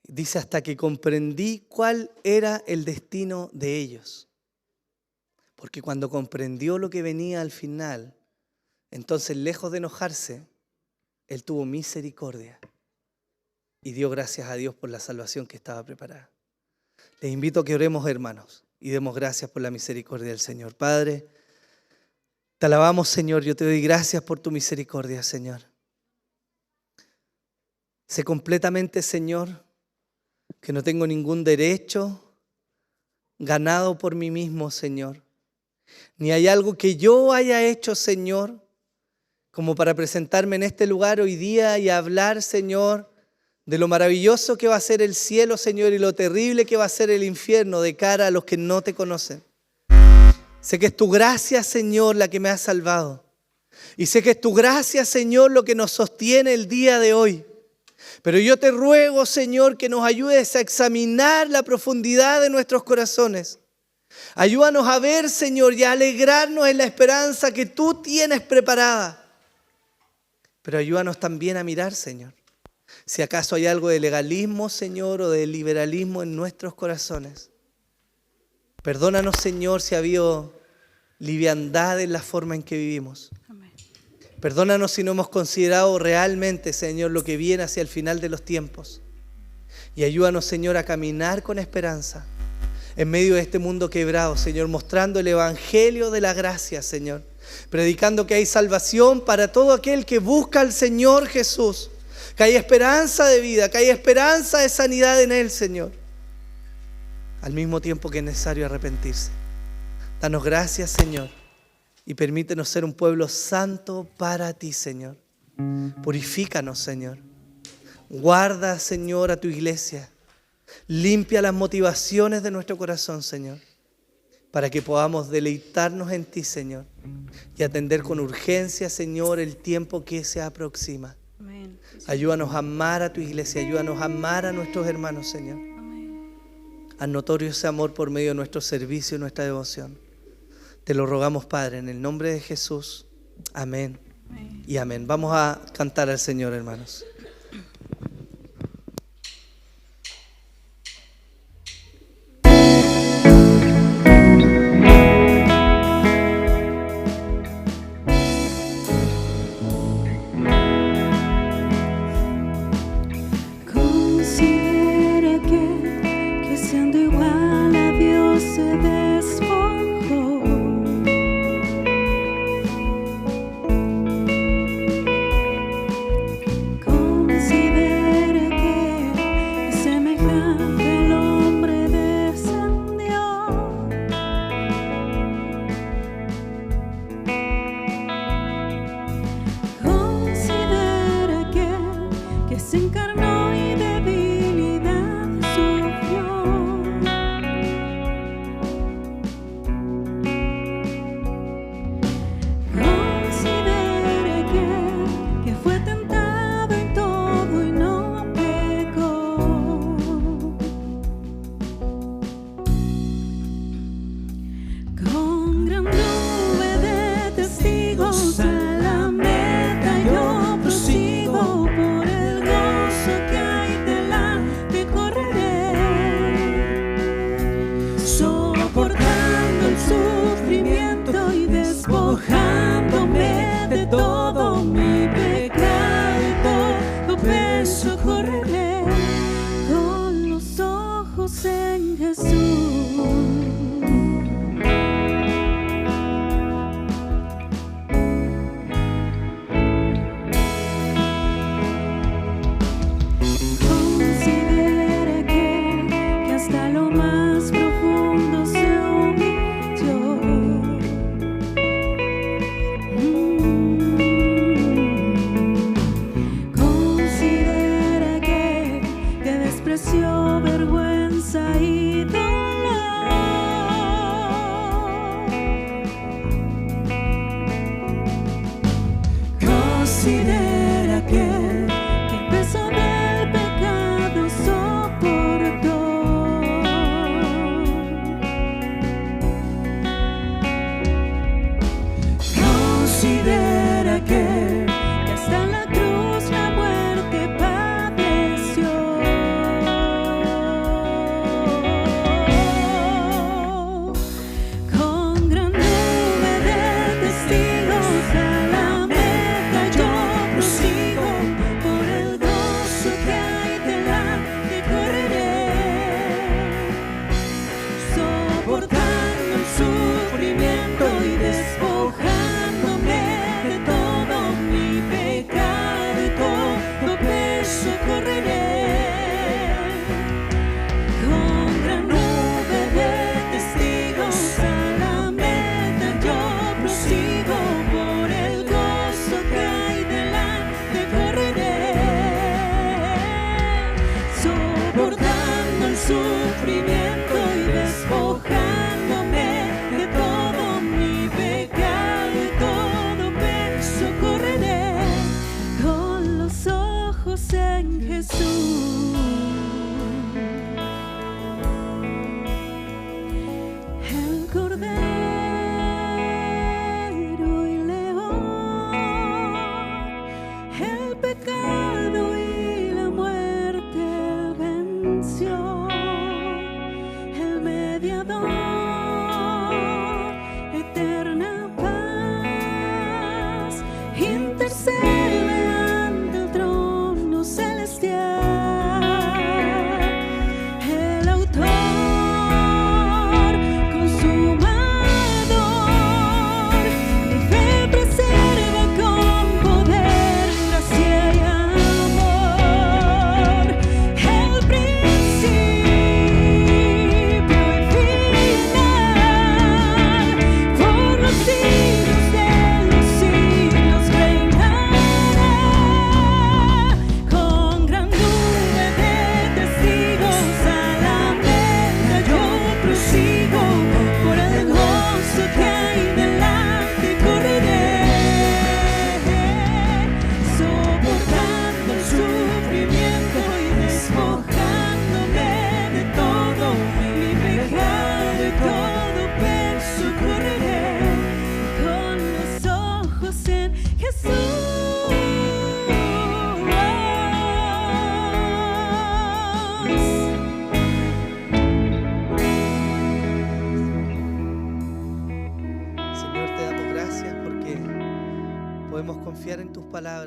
Dice: hasta que comprendí cuál era el destino de ellos. Porque cuando comprendió lo que venía al final, entonces, lejos de enojarse, Él tuvo misericordia y dio gracias a Dios por la salvación que estaba preparada. Les invito a que oremos, hermanos, y demos gracias por la misericordia del Señor. Padre, te alabamos, Señor. Yo te doy gracias por tu misericordia, Señor. Sé completamente, Señor, que no tengo ningún derecho ganado por mí mismo, Señor. Ni hay algo que yo haya hecho, Señor, como para presentarme en este lugar hoy día y hablar, Señor, de lo maravilloso que va a ser el cielo, Señor, y lo terrible que va a ser el infierno de cara a los que no te conocen. Sé que es tu gracia, Señor, la que me ha salvado. Y sé que es tu gracia, Señor, lo que nos sostiene el día de hoy. Pero yo te ruego, Señor, que nos ayudes a examinar la profundidad de nuestros corazones. Ayúdanos a ver, Señor, y a alegrarnos en la esperanza que tú tienes preparada. Pero ayúdanos también a mirar, Señor, si acaso hay algo de legalismo, Señor, o de liberalismo en nuestros corazones. Perdónanos, Señor, si ha habido liviandad en la forma en que vivimos. Amén. Perdónanos si no hemos considerado realmente, Señor, lo que viene hacia el final de los tiempos. Y ayúdanos, Señor, a caminar con esperanza en medio de este mundo quebrado, Señor, mostrando el evangelio de la gracia, Señor. Predicando que hay salvación para todo aquel que busca al Señor Jesús. Que hay esperanza de vida, que hay esperanza de sanidad en Él, Señor. Al mismo tiempo que es necesario arrepentirse. Danos gracias, Señor, y permítenos ser un pueblo santo para ti, Señor. Purifícanos, Señor. Guarda, Señor, a tu iglesia. Limpia las motivaciones de nuestro corazón, Señor, para que podamos deleitarnos en ti, Señor, y atender con urgencia, Señor, el tiempo que se aproxima. Amén. Ayúdanos a amar a tu iglesia, ayúdanos a amar a nuestros hermanos, Señor. Haz notorio ese amor por medio de nuestro servicio y nuestra devoción. Te lo rogamos, Padre, en el nombre de Jesús. Amén y amén. Vamos a cantar al Señor, hermanos. Considera que siendo igual a Dios se despojó. Considera que semejante al hombre descendió. Considera que se encarnó y debilidad sufrió. Considera que fue tentado en todo y no pecó. Con gran nube de testigos a la meta yo prosigo, por el gozo que hay delante correré, soportando el sufrimiento y despojándome de todo mi pecado y todo peso correré con los ojos en Jesús. Considera que hasta lo más profundo se humilló. Considera que despreció vergüenza y dolor. Considera que el peso del pecado soportó. Considera que hasta en la cruz la muerte padeció. Con gran nube de testigos a la meta yo prosigo, por el gozo que hay delante correré, soportando el sufrimiento y despojándome de todo mi pecado y todo peso correré. Con gran nube de testigos a la meta yo prosigo, por el gozo que hay delante correré, soportando el sufrimiento y despojándome de todo mi pecado y todo peso correré con los ojos en Jesús. El Cordero y León, el pecado y la muerte él venció, el mediador, eterna paz, intercede ante el trono celestial.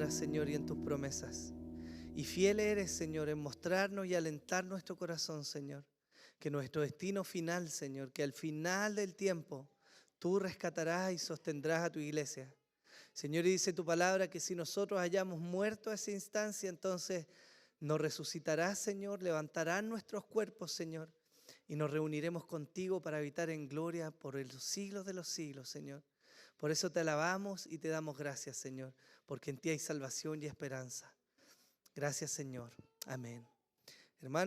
palabra, Señor, y en tus promesas. Y fiel eres, Señor, en mostrarnos y alentar nuestro corazón, Señor. Que nuestro destino final, Señor, que al final del tiempo tú rescatarás y sostendrás a tu iglesia. Señor, y dice tu palabra que si nosotros hayamos muerto a esa instancia, entonces nos resucitarás, Señor, levantarán nuestros cuerpos, Señor, y nos reuniremos contigo para habitar en gloria por los siglos de los siglos, Señor. Por eso te alabamos y te damos gracias, Señor, porque en ti hay salvación y esperanza. Gracias, Señor. Amén. Hermanos.